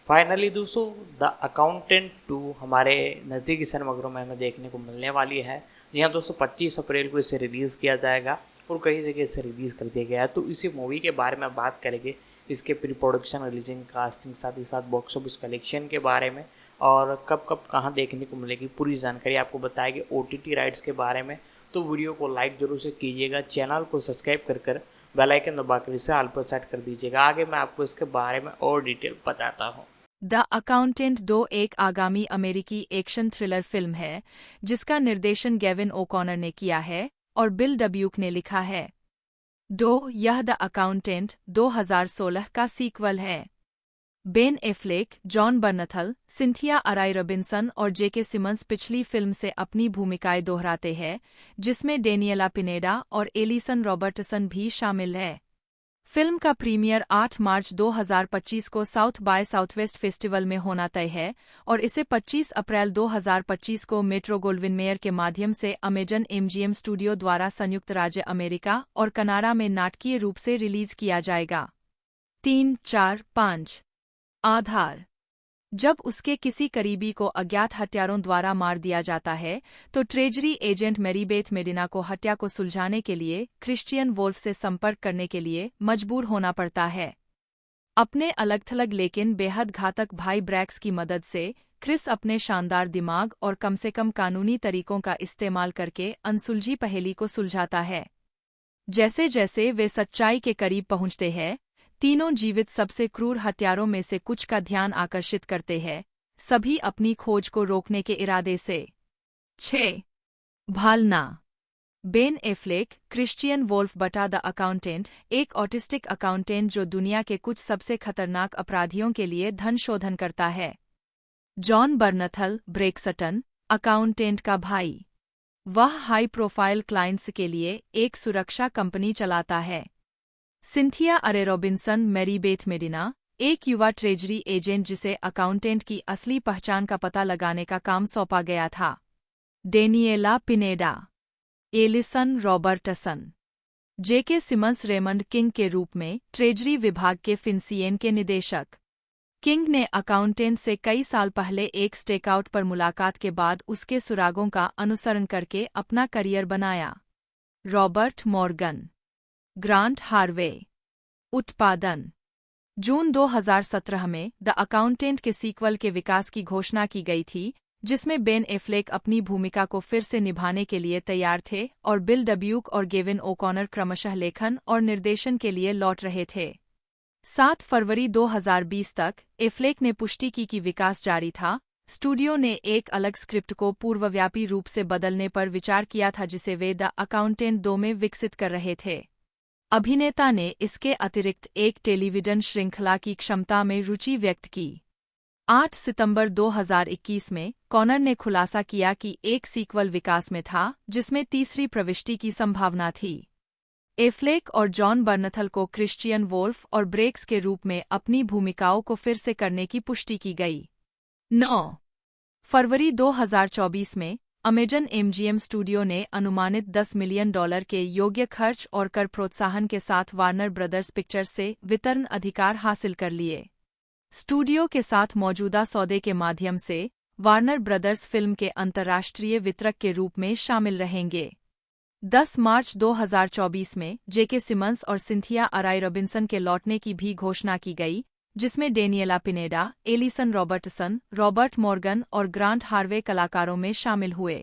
Finally दोस्तों the Accountant 2 हमारे नज़दीकी सिनेमाघरों में हमें देखने को मिलने वाली है। जी हाँ दोस्तों, 25 अप्रैल को इसे रिलीज़ किया जाएगा और कई जगह इसे रिलीज़ कर दिया गया है। तो इसी मूवी के बारे में बात करेंगे, इसके प्री प्रोडक्शन, रिलीजिंग, कास्टिंग, साथ ही साथ बॉक्स ऑफिस कलेक्शन के बारे में और कब कब कहाँ देखने को मिलेगी पूरी जानकारी आपको बताएगी। OTT राइट्स के बारे में तो वीडियो को लाइक जरूर से कीजिएगा, चैनल को सब्सक्राइब कर बेल आइकन दबाकर इसे ऑल पर सेट कर दीजिएगा। आगे मैं आपको इसके बारे में और डिटेल बताता हूँ। द अकाउंटेंट 2 एक आगामी अमेरिकी एक्शन थ्रिलर फिल्म है जिसका निर्देशन गेविन ओकॉनर ने किया है और बिल डब्यूक ने लिखा है। यह द अकाउंटेंट 2016 का सीक्वल है। Ben Affleck, John बर्नथल, Cynthia Addai Robinson और जेके सिमंस पिछली फिल्म से अपनी भूमिकाएं दोहराते हैं, जिसमें डेनियला पिनेडा और एलिसन रॉबर्टसन भी शामिल है। फिल्म का प्रीमियर 8 मार्च 2025 को साउथ बाय साउथवेस्ट फेस्टिवल में होना तय है और इसे 25 अप्रैल 2025 को मेट्रो गोल्डविन मेयर के माध्यम से अमेजन MGM स्टूडियो द्वारा संयुक्त राज्य अमेरिका और कनाडा में नाटकीय रूप से रिलीज किया जाएगा। 3-4-5 आधार। जब उसके किसी करीबी को अज्ञात हत्यारों द्वारा मार दिया जाता है तो ट्रेजरी एजेंट मैरीबेथ मेडिना को हत्या को सुलझाने के लिए क्रिश्चियन वोल्फ से संपर्क करने के लिए मजबूर होना पड़ता है। अपने अलग-थलग लेकिन बेहद घातक भाई ब्रैक्स की मदद से क्रिस अपने शानदार दिमाग और कम से कम कानूनी तरीकों का इस्तेमाल करके अनसुलझी पहेली को सुलझाता है। जैसे जैसे वे सच्चाई के करीब पहुंचते हैं, तीनों जीवित सबसे क्रूर हत्यारों में से कुछ का ध्यान आकर्षित करते हैं, सभी अपनी खोज को रोकने के इरादे से। 6. भालना। बेन एफ्लेक, क्रिश्चियन वोल्फ बटा द अकाउंटेंट, एक ऑटिस्टिक अकाउंटेंट जो दुनिया के कुछ सबसे खतरनाक अपराधियों के लिए धन शोधन करता है। जॉन बर्नथल, ब्रेक सटन, अकाउंटेंट का भाई। वह हाई प्रोफाइल क्लाइंट्स के लिए एक सुरक्षा कंपनी चलाता है। सिंथिया अरे रॉबिन्सन, मैरीबेथ मेडिना, एक युवा ट्रेजरी एजेंट जिसे अकाउंटेंट की असली पहचान का पता लगाने का काम सौंपा गया था। डेनियला पिनेडा, एलिसन रॉबर्टसन, जेके सिमंस रेमंड किंग के रूप में ट्रेजरी विभाग के फिनसियन के निदेशक। किंग ने अकाउंटेंट से कई साल पहले एक स्टेकआउट पर मुलाकात के बाद उसके सुरागों का अनुसरण करके अपना करियर बनाया। Robert Morgan, grant Harvey. उत्पादन। जून 2017 में द अकाउंटेंट के सीक्वल के विकास की घोषणा की गई थी, जिसमें बेन एफ्लेक अपनी भूमिका को फिर से निभाने के लिए तैयार थे और बिल डब्यूक और गेविन ओकॉनर क्रमशः लेखन और निर्देशन के लिए लौट रहे थे। 7 फरवरी 2020 तक एफ्लेक ने पुष्टि की कि विकास जारी था। स्टूडियो ने एक अलग स्क्रिप्ट को पूर्वव्यापी रूप से बदलने पर विचार किया था जिसे वे द अकाउंटेंट 2 में विकसित कर रहे थे। अभिनेता ने इसके अतिरिक्त एक टेलीविजन श्रृंखला की क्षमता में रुचि व्यक्त की। 8 सितंबर 2021 में कॉनर ने खुलासा किया कि एक सीक्वल विकास में था जिसमें तीसरी प्रविष्टि की संभावना थी। एफ्लेक और जॉन बर्नथल को क्रिश्चियन वोल्फ और ब्रेक्स के रूप में अपनी भूमिकाओं को फिर से करने की पुष्टि की गई। 9 फरवरी 2024 में अमेजन MGM स्टूडियो ने अनुमानित $10 मिलियन के योग्य खर्च और कर प्रोत्साहन के साथ वार्नर ब्रदर्स पिक्चर्स से वितरण अधिकार हासिल कर लिए। स्टूडियो के साथ मौजूदा सौदे के माध्यम से वार्नर ब्रदर्स फिल्म के अंतर्राष्ट्रीय वितरक के रूप में शामिल रहेंगे। 10 मार्च 2024 में जेके सिमंस और सिंथिया अराई रॉबिन्सन के लौटने की भी घोषणा की गई, जिसमें Daniela Pineda, Alison Robertson, Robert Morgan और ग्रांट हार्वे कलाकारों में शामिल हुए।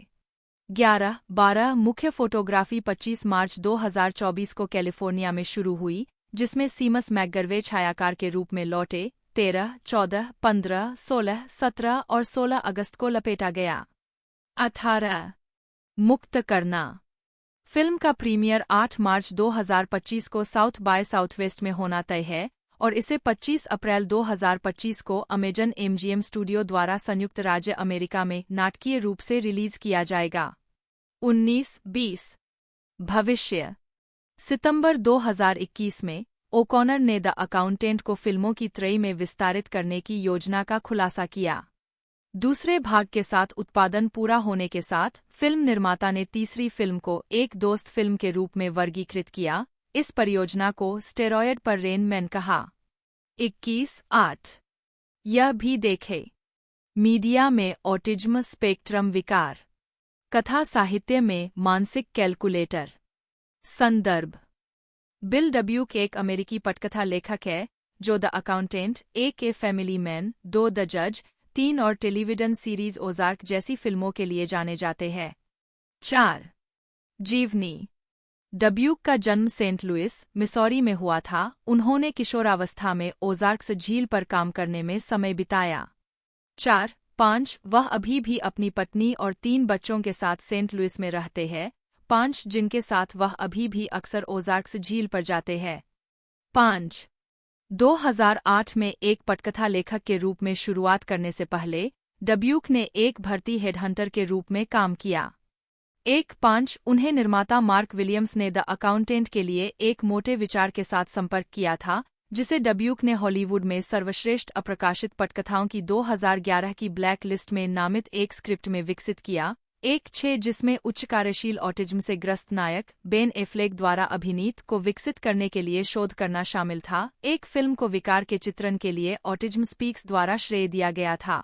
11-12 मुख्य फोटोग्राफी 25 मार्च 2024 को कैलिफोर्निया में शुरू हुई, जिसमें सीमस मैकगर्वे छायाकार के रूप में लौटे। 13, 14, 15, 16, 17 और 16 अगस्त को लपेटा गया। 18 मुक्त करना। फिल्म का प्रीमियर 8 मार्च 2025 को साउथ बाय साउथवेस्ट में होना तय है और इसे 25 अप्रैल 2025 को अमेजन MGM स्टूडियो द्वारा संयुक्त राज्य अमेरिका में नाटकीय रूप से रिलीज किया जाएगा। 19-20 भविष्य। सितंबर 2021 में ओकॉनर ने द अकाउंटेंट को फिल्मों की त्रयी में विस्तारित करने की योजना का खुलासा किया। दूसरे भाग के साथ उत्पादन पूरा होने के साथ फिल्म निर्माता ने तीसरी फिल्म को एक दोस्त फिल्म के रूप में वर्गीकृत किया। इस परियोजना को स्टेरॉयड पर रेन मैन कहा। 21-8 यह भी देखे। मीडिया में ऑटिज्म स्पेक्ट्रम विकार। कथा साहित्य में मानसिक कैलकुलेटर। संदर्भ। बिल डब्यूक एक अमेरिकी पटकथा लेखक है जो the accountant, a family man, 2 the जज, 3 और टेलीविजन सीरीज ओजार्क जैसी फिल्मों के लिए जाने जाते हैं। 4. जीवनी। डब्यूक का जन्म सेंट लुइस, मिसौरी में हुआ था। उन्होंने किशोरावस्था में ओजार्क्स झील पर काम करने में समय बिताया। 4. 5. वह अभी भी अपनी पत्नी और 3 बच्चों के साथ सेंट लुइस में रहते हैं। 5. जिनके साथ वह अभी भी अक्सर ओजार्क्स झील पर जाते हैं। 5. 2008 में एक पटकथा लेखक के रूप में शुरुआत करने से पहले डब्यूक ने एक भर्ती हेडहंटर के रूप में काम किया। 5. उन्हें निर्माता मार्क विलियम्स ने द अकाउंटेंट के लिए एक मोटे विचार के साथ संपर्क किया था, जिसे डब्यूक ने हॉलीवुड में सर्वश्रेष्ठ अप्रकाशित पटकथाओं की 2011 की ब्लैक लिस्ट में नामित एक स्क्रिप्ट में विकसित किया। 6. जिसमें उच्च कार्यशील ऑटिज्म से ग्रस्त नायक बेन एफ्लेक द्वारा अभिनीत को विकसित करने के लिए शोध करना शामिल था। एक फिल्म को विकार के चित्रण के लिए ऑटिज्म स्पीक्स द्वारा श्रेय दिया गया था।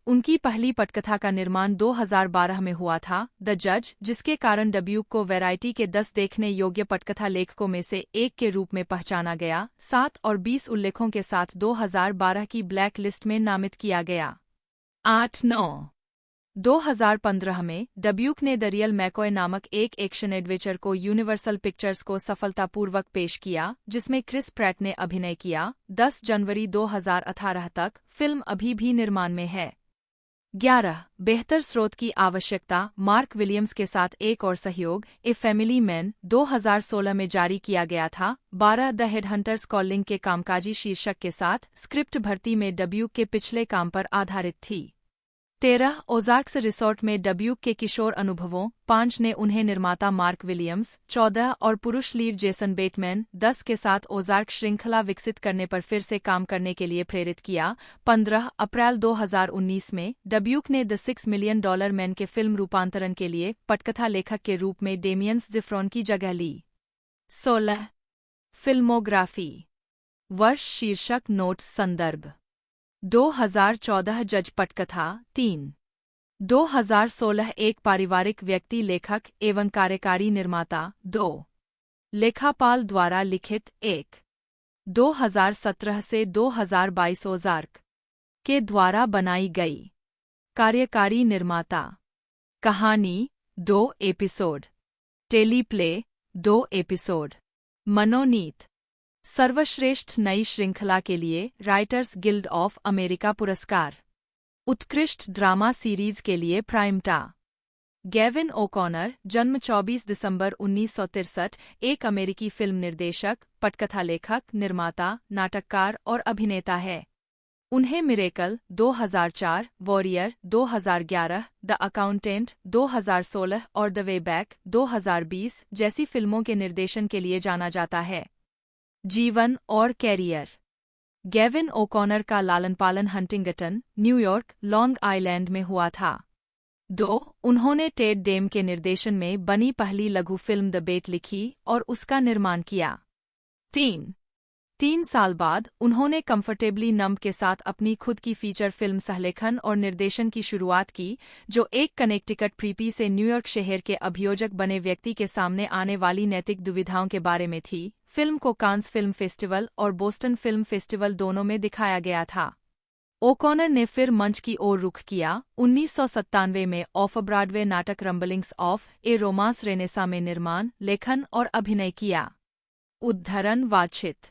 उनकी पहली पटकथा का निर्माण 2012 में हुआ था, द जज, जिसके कारण डब्यूक को वैरायटी के 10 देखने योग्य पटकथा लेखकों में से एक के रूप में पहचाना गया। 7 और 20 उल्लेखों के साथ 2012 की ब्लैक लिस्ट में नामित किया गया। 8-9 2015 में डब्यूक ने द रियल मैकॉय नामक एक एक्शन एडवेंचर को यूनिवर्सल पिक्चर्स को सफलतापूर्वक पेश किया, जिसमें क्रिस प्रैट ने अभिनय किया। 10 जनवरी 2018 तक फिल्म अभी भी निर्माण में है। 11. बेहतर स्रोत की आवश्यकता। मार्क विलियम्स के साथ एक और सहयोग, ए फैमिली मैन, 2016 में जारी किया गया था। 12. द हेडहंटर्स कॉलिंग के कामकाजी शीर्षक के साथ स्क्रिप्ट भर्ती में डब्यूक के पिछले काम पर आधारित थी। 13. ओजार्क्स रिसोर्ट में डब्यूक के किशोर अनुभवों। 5 ने उन्हें निर्माता मार्क विलियम्स, 14 और पुरुष लीड जेसन बेटमैन, 10 के साथ ओजार्क श्रृंखला विकसित करने पर फिर से काम करने के लिए प्रेरित किया। 15. अप्रैल 2019 में डब्यूक ने द $6 मिलियन मैन के फिल्म रूपांतरण के लिए पटकथा लेखक के रूप में डेमियन ज़िफ्रोन की जगह ली। 16. फिल्मोग्राफी। वर्ष शीर्षक नोट्स संदर्भ। 2014 जज पटकथा 3। 2016 एक पारिवारिक व्यक्ति लेखक एवं कार्यकारी निर्माता 2। लेखापाल द्वारा लिखित 1। 2017 से 2022 ओजार्क के द्वारा बनाई गई। कार्यकारी निर्माता। कहानी 2 एपिसोड। Teleplay 2 episode. मनोनीत। सर्वश्रेष्ठ नई श्रृंखला के लिए राइटर्स गिल्ड ऑफ अमेरिका पुरस्कार। उत्कृष्ट ड्रामा सीरीज के लिए प्राइमटा। गेविन ओकॉनर, जन्म 24 दिसंबर 1963, एक अमेरिकी फिल्म निर्देशक, पटकथा लेखक, निर्माता, नाटककार और अभिनेता है। उन्हें मिरेकल 2004, वॉरियर 2011, द अकाउंटेंट 2016 और द वे बैक 2020 जैसी फिल्मों के निर्देशन के लिए जाना जाता है। जीवन और कैरियर। गेविन ओकॉनर का लालन पालन हंटिंगटन, न्यूयॉर्क, लॉन्ग आइलैंड में हुआ था। 2. उन्होंने टेड डेम के निर्देशन में बनी पहली लघु फिल्म द बेट लिखी और उसका निर्माण किया। 3 साल बाद उन्होंने कंफर्टेबली नंब के साथ अपनी खुद की फीचर फिल्म सहलेखन और निर्देशन की शुरुआत की, जो एक कनेक्टिकट प्रीपी से न्यूयॉर्क शहर के अभियोजक बने व्यक्ति के सामने आने वाली नैतिक दुविधाओं के बारे में थी। फिल्म को कांस फिल्म फेस्टिवल और बोस्टन फिल्म फेस्टिवल दोनों में दिखाया गया था। ओकॉनर ने फिर मंच की ओर रुख किया। 1997 में ऑफ ब्रॉडवे नाटक रंबलिंग्स ऑफ ए रोमांस रेनेसा में निर्माण, लेखन और अभिनय किया। उद्धरण वाचित।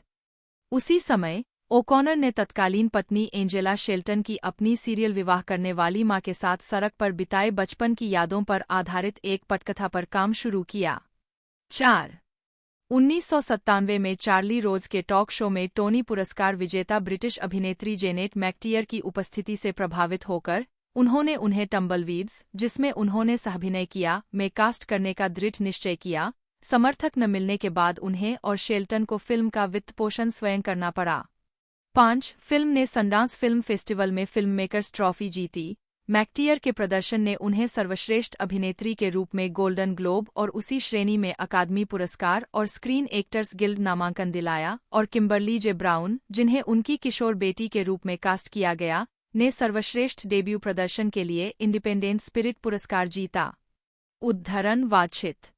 उसी समय ओकॉनर ने तत्कालीन पत्नी एंजेला शेल्टन की अपनी सीरियल विवाह करने वाली मां के साथ सड़क पर बिताए बचपन की यादों पर आधारित एक पटकथा पर काम शुरू किया। 4. 1997 में चार्ली रोज के टॉक शो में टोनी पुरस्कार विजेता ब्रिटिश अभिनेत्री जेनेट मैकटियर की उपस्थिति से प्रभावित होकर उन्होंने उन्हें टम्बलवीड्स, जिसमें उन्होंने सहअभिनय किया, में कास्ट करने का दृढ़ निश्चय किया। समर्थक न मिलने के बाद उन्हें और शेल्टन को फिल्म का वित्तपोषण स्वयं करना पड़ा। 5. फिल्म ने सनडांस फिल्म फेस्टिवल में फिल्म मेकर्स ट्रॉफी जीती। मैकटियर के प्रदर्शन ने उन्हें सर्वश्रेष्ठ अभिनेत्री के रूप में गोल्डन ग्लोब और उसी श्रेणी में अकादमी पुरस्कार और स्क्रीन एक्टर्स गिल्ड नामांकन दिलाया, और किम्बर्ली जे ब्राउन, जिन्हें उनकी किशोर बेटी के रूप में कास्ट किया गया, ने सर्वश्रेष्ठ डेब्यू प्रदर्शन के लिए इंडिपेंडेंट स्पिरिट पुरस्कार जीता। उद्धरण वांछित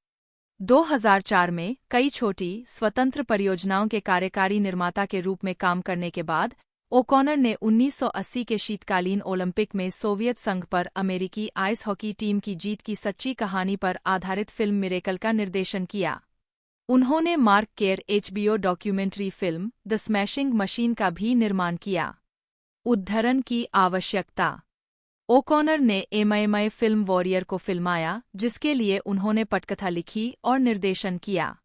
2004 में कई छोटी, स्वतंत्र परियोजनाओं के कार्यकारी निर्माता के रूप में काम करने के बाद, ओकॉनर ने 1980 के शीतकालीन ओलंपिक में सोवियत संघ पर अमेरिकी आइस हॉकी टीम की जीत की सच्ची कहानी पर आधारित फिल्म मिरेकल का निर्देशन किया। उन्होंने मार्क केर HBO documentary film the smashing machine का भी निर्माण किया। उद्धरण की आवश्यकता। ओकॉनर ने एमआईएमआई फिल्म वॉरियर को फिल्माया, जिसके लिए उन्होंने पटकथा लिखी और निर्देशन किया।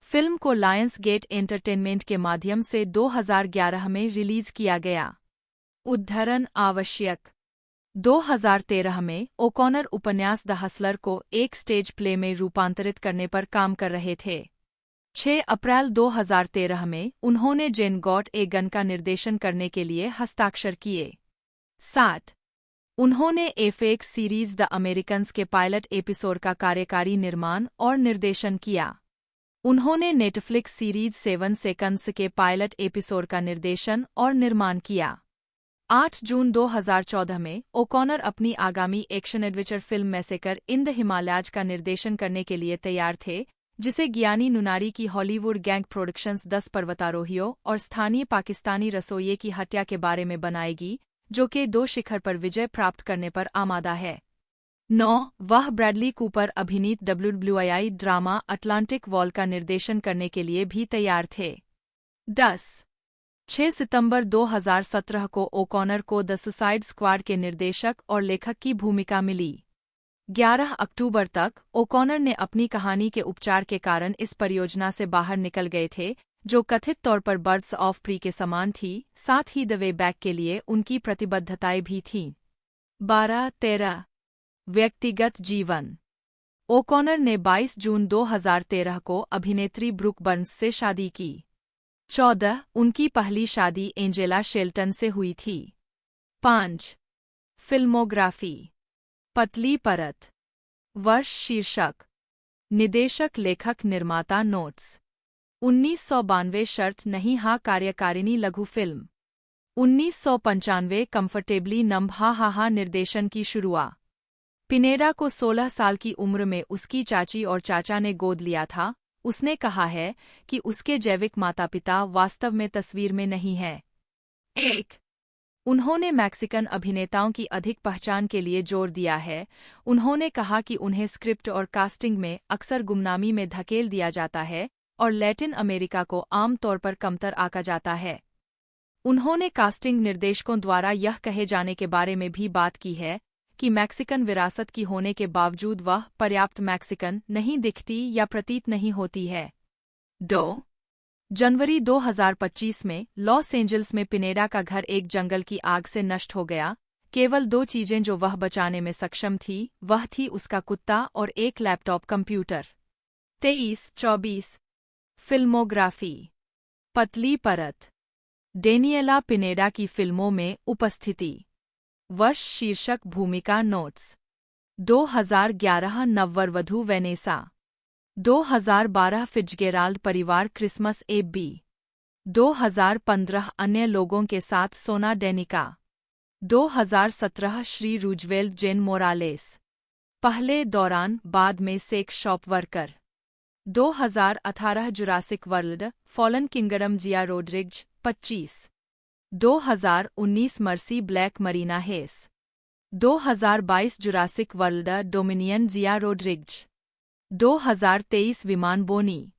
फिल्म को लायंस गेट एंटरटेनमेंट के माध्यम से 2011 में रिलीज किया गया। उद्धरण आवश्यक। 2013 में ओकॉनर उपन्यास द हसलर को एक स्टेज प्ले में रूपांतरित करने पर काम कर रहे थे। 6 अप्रैल 2013 में उन्होंने जेन गॉट ए गन का निर्देशन करने के लिए हस्ताक्षर किए। 7 उन्होंने एफएक्स सीरीज द अमेरिकन्स के पायलट एपिसोड का कार्यकारी निर्माण और निर्देशन किया। उन्होंने नेटफ्लिक्स सीरीज 7 सेकंड्स के पायलट एपिसोड का निर्देशन और निर्माण किया। 8 जून 2014 में ओकॉनर अपनी आगामी action adventure film massacre in the Himalayas का निर्देशन करने के लिए तैयार थे, जिसे गियानी नुनारी की हॉलीवुड गैंग प्रोडक्शंस 10 पर्वतारोहियों और स्थानीय पाकिस्तानी रसोइये की हत्या के बारे में बनाएगी, जो कि 2 शिखर पर विजय प्राप्त करने पर आमादा है। 9 वह ब्रैडली कूपर अभिनीत WWII ड्रामा अटलांटिक वॉल का निर्देशन करने के लिए भी तैयार थे। 10 6 सितंबर 2017 को ओकॉनर को द सुसाइड स्क्वाड के निर्देशक और लेखक की भूमिका मिली। 11 अक्टूबर तक ओकॉनर ने अपनी कहानी के उपचार के कारण इस परियोजना से बाहर निकल गए थे, जो कथित तौर पर बर्ड्स ऑफ प्री के समान थी, साथ ही द वे बैक के लिए उनकी प्रतिबद्धताएं भी थीं। 12-13 व्यक्तिगत जीवन। ओकॉनर ने 22 जून 2013 को अभिनेत्री ब्रुक बर्न्स से शादी की। 14 उनकी पहली शादी एंजेला शेल्टन से हुई थी। 5 फिल्मोग्राफी। पतली परत। वर्ष शीर्षक। निदेशक लेखक निर्माता नोट्स। 1992 शर्त नहीं हाँ कार्यकारिणी लघु फिल्म। 1995 कंफर्टेबली नंब हा निर्देशन की शुरुआत। पिनेरा को 16 साल की उम्र में उसकी चाची और चाचा ने गोद लिया था। उसने कहा है कि उसके जैविक माता पिता वास्तव में तस्वीर में नहीं हैं। 1 उन्होंने मैक्सिकन अभिनेताओं की अधिक पहचान के लिए जोर दिया है। उन्होंने कहा कि उन्हें स्क्रिप्ट और कास्टिंग में अक्सर गुमनामी में धकेल दिया जाता है और लैटिन अमेरिका को आम तौर पर कमतर आंका जाता है। उन्होंने कास्टिंग निर्देशकों द्वारा यह कहे जाने के बारे में भी बात की है कि मैक्सिकन विरासत की होने के बावजूद वह पर्याप्त मैक्सिकन नहीं दिखती या प्रतीत नहीं होती है। 2 जनवरी 2025 में लॉस एंजल्स में पिनेरा का घर एक जंगल की आग से नष्ट हो गया। केवल 2 चीजें जो वह बचाने में सक्षम थी, वह थी उसका कुत्ता और एक लैपटॉप कंप्यूटर। 23-24 फिल्मोग्राफी। पतली परत। डेनियला पिनेरा की फिल्मों में उपस्थिति। वर्ष शीर्षक भूमिका नोट्स। 2011 नववधू वेनेसा। 2012 फिट्जगेराल्ड परिवार क्रिसमस एबी। 2015 अन्य लोगों के साथ सोना Danica. 2017 Shri Roosevelt Jane Morales. पहले दौरान बाद में sex shop worker. 2018 Jurassic World Fallen Kingdom Gia Rodriguez 25। 2019 Mercy Black Marina Hayes. 2022 Jurassic World Dominion Gia Rodriguez. 2023 विमान बोनी।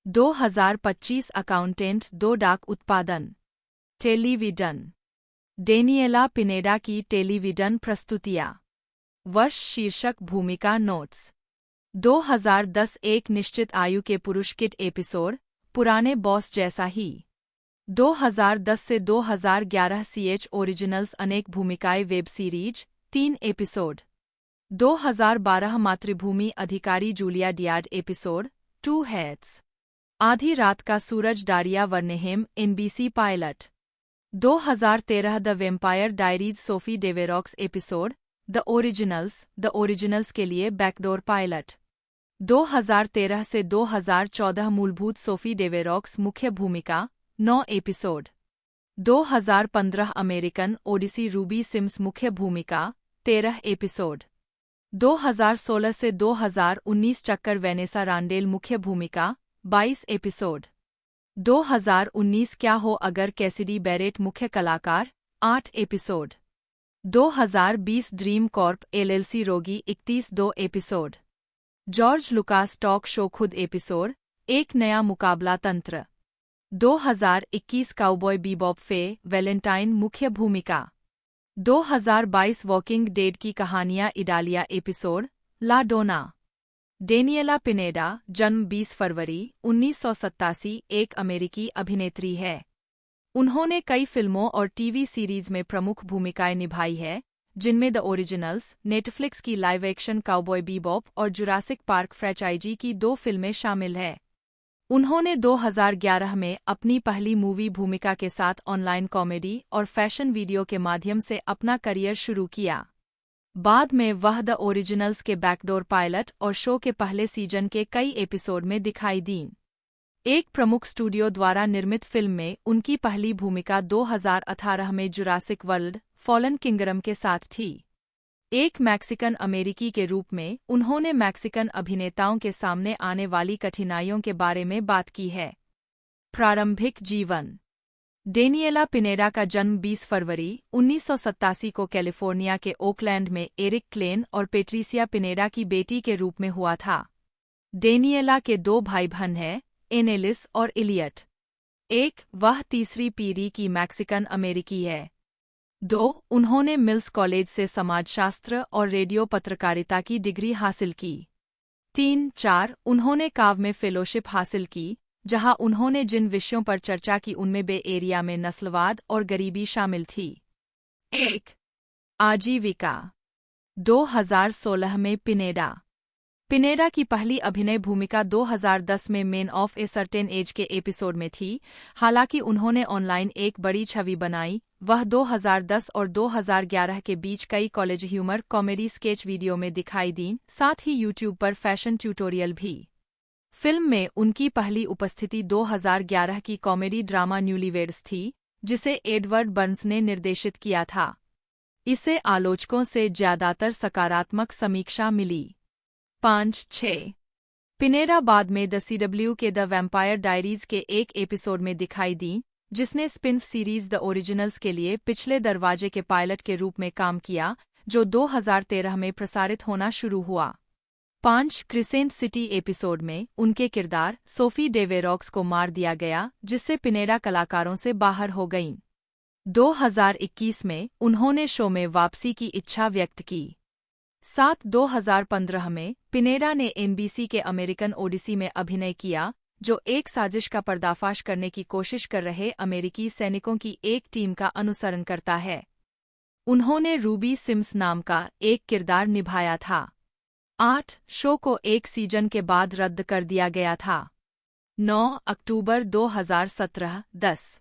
2025 अकाउंटेंट 2 डाक उत्पादन। टेलीविजन। डेनियला पिनेरा की टेलीविजन प्रस्तुतियाँ। वर्ष शीर्षक भूमिका नोट्स। 2010 एक निश्चित आयु के पुरुष किट एपिसोड, पुराने बॉस जैसा ही। 2010 से 2011 CH ओरिजिनल्स अनेक भूमिकाएं वेब सीरीज 3 एपिसोड। 2012 मातृभूमि अधिकारी जूलिया डियाड एपिसोड 2 हेड्स। आधी रात का सूरज Daria Werneheim NBC pilot. 2013 the Vampire Diaries Sophie Deveraux episode the Originals के लिए बैकडोर पायलट। 2013 से 2014 मूलभूत सोफी डेवेरॉक्स मुख्य भूमिका 9 episode. 2015 American Odyssey Ruby Sims मुख्य भूमिका 13 एपिसोड। 2016 से 2019 चक्कर वेनेसा रांडेल मुख्य भूमिका 22 एपिसोड। 2019 क्या हो अगर कैसिडी बैरेट मुख्य कलाकार 8 एपिसोड। 2020 ड्रीम कॉर्प एलएलसी रोगी 31 2 episode. George Lucas talk show खुद एपिसोड 1 नया मुकाबला तंत्र। 2021 काउबॉय बीबॉप फे वैलेंटाइन मुख्य भूमिका। 2022 वॉकिंग डेड की कहानियां इडालिया एपिसोड ला डोना। डेनियला पिनेडा जन्म 20 फरवरी 1987 एक अमेरिकी अभिनेत्री है। उन्होंने कई फिल्मों और टीवी सीरीज में प्रमुख भूमिकाएं निभाई है, जिनमें द ओरिजिनल्स, नेटफ्लिक्स की लाइव एक्शन काउबॉय बीबॉप और जुरासिक पार्क फ्रेंचाइजी की 2 फिल्में शामिल हैं। उन्होंने 2011 में अपनी पहली मूवी भूमिका के साथ ऑनलाइन कॉमेडी और फैशन वीडियो के माध्यम से अपना करियर शुरू किया। बाद में वह द ओरिजिनल्स के बैकडोर पायलट और शो के पहले सीजन के कई एपिसोड में दिखाई दीं। एक प्रमुख स्टूडियो द्वारा निर्मित फिल्म में उनकी पहली भूमिका 2018 में जुरासिक वर्ल्ड फॉलन किंगडम के साथ थी। एक मैक्सिकन अमेरिकी के रूप में उन्होंने मैक्सिकन अभिनेताओं के सामने आने वाली कठिनाइयों के बारे में बात की है। प्रारंभिक जीवन। डेनियला पिनेडा का जन्म 20 फरवरी 1987 को कैलिफोर्निया के ओकलैंड में एरिक क्लेन और पेट्रिसिया पिनेडा की बेटी के रूप में हुआ था। डेनियला के 2 भाई-बहन हैं, एनेलिस और इलियट। वह तीसरी पीढ़ी की मैक्सिकन अमेरिकी है। 2 उन्होंने मिल्स कॉलेज से समाजशास्त्र और रेडियो पत्रकारिता की डिग्री हासिल की। 3-4 उन्होंने काव में फेलोशिप हासिल की, जहां उन्होंने जिन विषयों पर चर्चा की उनमें बे एरिया में नस्लवाद और गरीबी शामिल थी। 1 आजीविका। 2016 में पिनेडा की पहली अभिनय भूमिका 2010 में man of a certain age के एपिसोड में थी। हालांकि उन्होंने ऑनलाइन एक बड़ी छवि बनाई। वह 2010 और 2011 के बीच कई college humour comedy sketch video में दिखाई दीं, साथ ही यूट्यूब पर फैशन ट्यूटोरियल भी। फिल्म में उनकी पहली उपस्थिति 2011 की कॉमेडी ड्रामा न्यूलीवेड्स थी, जिसे एडवर्ड बर्न्स ने निर्देशित किया था। इसे आलोचकों से ज्यादातर सकारात्मक समीक्षा मिली। 5-6 पिनेडा बाद में द CW के द वैम्पायर डायरीज के एक एपिसोड में दिखाई दी, जिसने स्पिन-ऑफ सीरीज द ओरिजिनल्स के लिए पिछले दरवाजे के पायलट के रूप में काम किया, जो 2013 में प्रसारित होना शुरू हुआ। 5 क्रिसेंट सिटी एपिसोड में उनके किरदार सोफी डेवेरॉक्स को मार दिया गया, जिससे पिनेडा कलाकारों से बाहर हो गईं। 2021 में उन्होंने शो में वापसी की इच्छा व्यक्त की। 7 2015 में पिनेडा ने NBC के अमेरिकन ओडिसी में अभिनय किया, जो एक साजिश का पर्दाफाश करने की कोशिश कर रहे अमेरिकी सैनिकों की एक टीम का अनुसरण करता है। उन्होंने रूबी सिम्स नाम का एक किरदार निभाया था। 8 शो को एक सीजन के बाद रद्द कर दिया गया था। 9 अक्टूबर 2017 10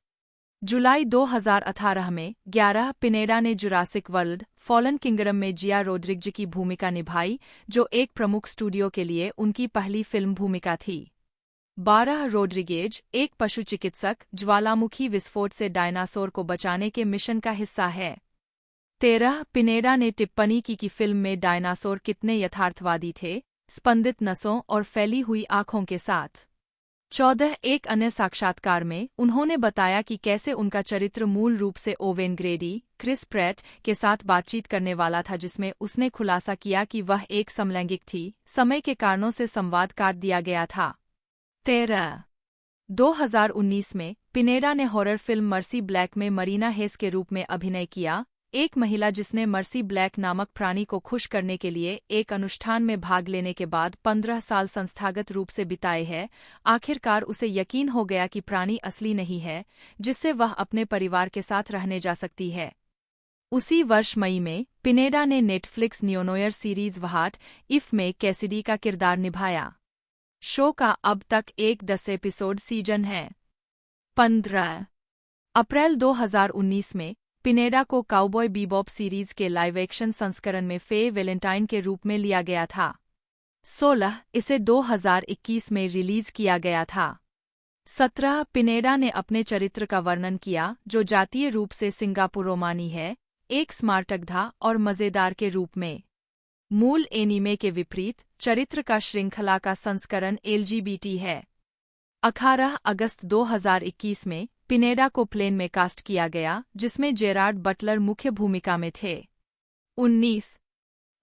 जुलाई 2018 में 11 पिनेडा ने जुरासिक वर्ल्ड फॉलन किंगडम में जिया रोड्रिग्ज की भूमिका निभाई, जो एक प्रमुख स्टूडियो के लिए उनकी पहली फिल्म भूमिका थी। 12 रोड्रिगेज एक पशु चिकित्सक ज्वालामुखी विस्फोट से डायनासोर को बचाने के मिशन का हिस्सा है। 13 पिनेडा ने टिप्पणी की कि फिल्म में डायनासोर कितने यथार्थवादी थे, स्पंदित नसों और फैली हुई आंखों के साथ। 14 एक अन्य साक्षात्कार में उन्होंने बताया कि कैसे उनका चरित्र मूल रूप से ओवेन ग्रेडी, क्रिस प्रैट के साथ बातचीत करने वाला था, जिसमें उसने खुलासा किया कि वह एक समलैंगिक थी। समय के कारणों से संवाद काट दिया गया था। 13 2019 में पिनेडा ने हॉरर फिल्म मर्सी ब्लैक में मरीना हेस के रूप में अभिनय किया, एक महिला जिसने मर्सी ब्लैक नामक प्राणी को खुश करने के लिए एक अनुष्ठान में भाग लेने के बाद 15 साल संस्थागत रूप से बिताए हैं। आखिरकार उसे यकीन हो गया कि प्राणी असली नहीं है, जिससे वह अपने परिवार के साथ रहने जा सकती है। उसी वर्ष मई में पिनेडा ने नेटफ्लिक्स नियोनोयर सीरीज व्हाट इफ में कैसिडी का किरदार निभाया। शो का अब तक एक 10 एपिसोड सीजन है। 15 अप्रैल 2019 में पिनेडा को काउबॉय बीबॉप सीरीज के लाइव एक्शन संस्करण में फे वैलेंटाइन के रूप में लिया गया था। 16 इसे 2021 में रिलीज किया गया था। 17 पिनेडा ने अपने चरित्र का वर्णन किया, जो जातीय रूप से सिंगापुर रोमानी है, एक स्मार्टकधा और मजेदार के रूप में। मूल एनीमे के विपरीत, चरित्र का श्रृंखला का संस्करण एलजीबीटी है। 18 अगस्त 2021 में पिनेडा को प्लेन में कास्ट किया गया, जिसमें जेरार्ड बटलर मुख्य भूमिका में थे। 19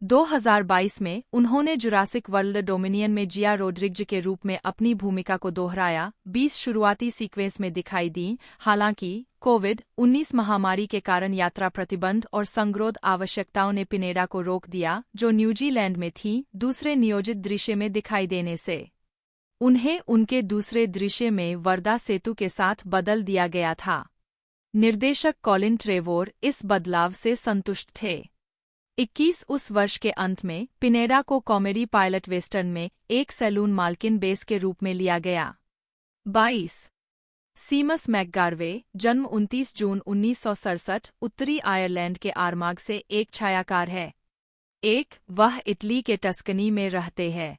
2022 में उन्होंने जुरासिक वर्ल्ड डोमिनियन में जिया रोड्रिग्ज के रूप में अपनी भूमिका को दोहराया। 20 शुरुआती सीक्वेंस में दिखाई दी, हालांकि कोविड-19 महामारी के कारण यात्रा प्रतिबंध और संगरोध आवश्यकताओं ने पिनेडा को रोक दिया, जो न्यूजीलैंड में थीं, दूसरे नियोजित दृश्य में दिखाई देने से। उन्हें उनके दूसरे दृश्य में वर्दा सेतु के साथ बदल दिया गया था। निर्देशक कॉलिन ट्रेवोर इस बदलाव से संतुष्ट थे। 21 उस वर्ष के अंत में पिनेडा को कॉमेडी पायलट वेस्टर्न में एक सैलून मालकिन बेस के रूप में लिया गया। 22 सीमस मैकगार्वे, जन्म 29 जून 1967, उत्तरी आयरलैंड के आरमाग से एक छायाकार है। वह इटली के टस्कनी में रहते हैं।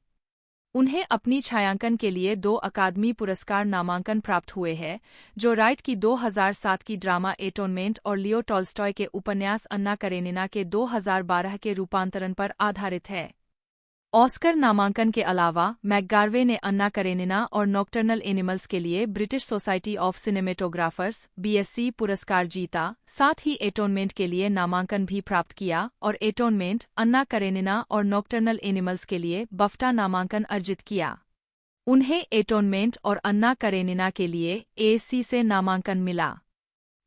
उन्हें अपनी छायांकन के लिए 2 अकादमी पुरस्कार नामांकन प्राप्त हुए हैं, जो राइट की 2007 की ड्रामा एटोनमेंट और लियो टॉल्स्टॉय के उपन्यास अन्ना करेनिना के 2012 के रूपांतरण पर आधारित है। ऑस्कर नामांकन के अलावा मैकगार्वे ने अन्ना करेनिना और नॉक्टर्नल एनिमल्स के लिए British society of cinematographers (BSc) पुरस्कार जीता। साथ ही एटोनमेंट के लिए नामांकन भी प्राप्त किया और एटोनमेंट, अन्ना करेनिना और नॉक्टर्नल एनिमल्स के लिए बफ्टा नामांकन अर्जित किया। उन्हें एटोनमेंट और अन्ना करेनिना के लिए ASC से नामांकन मिला।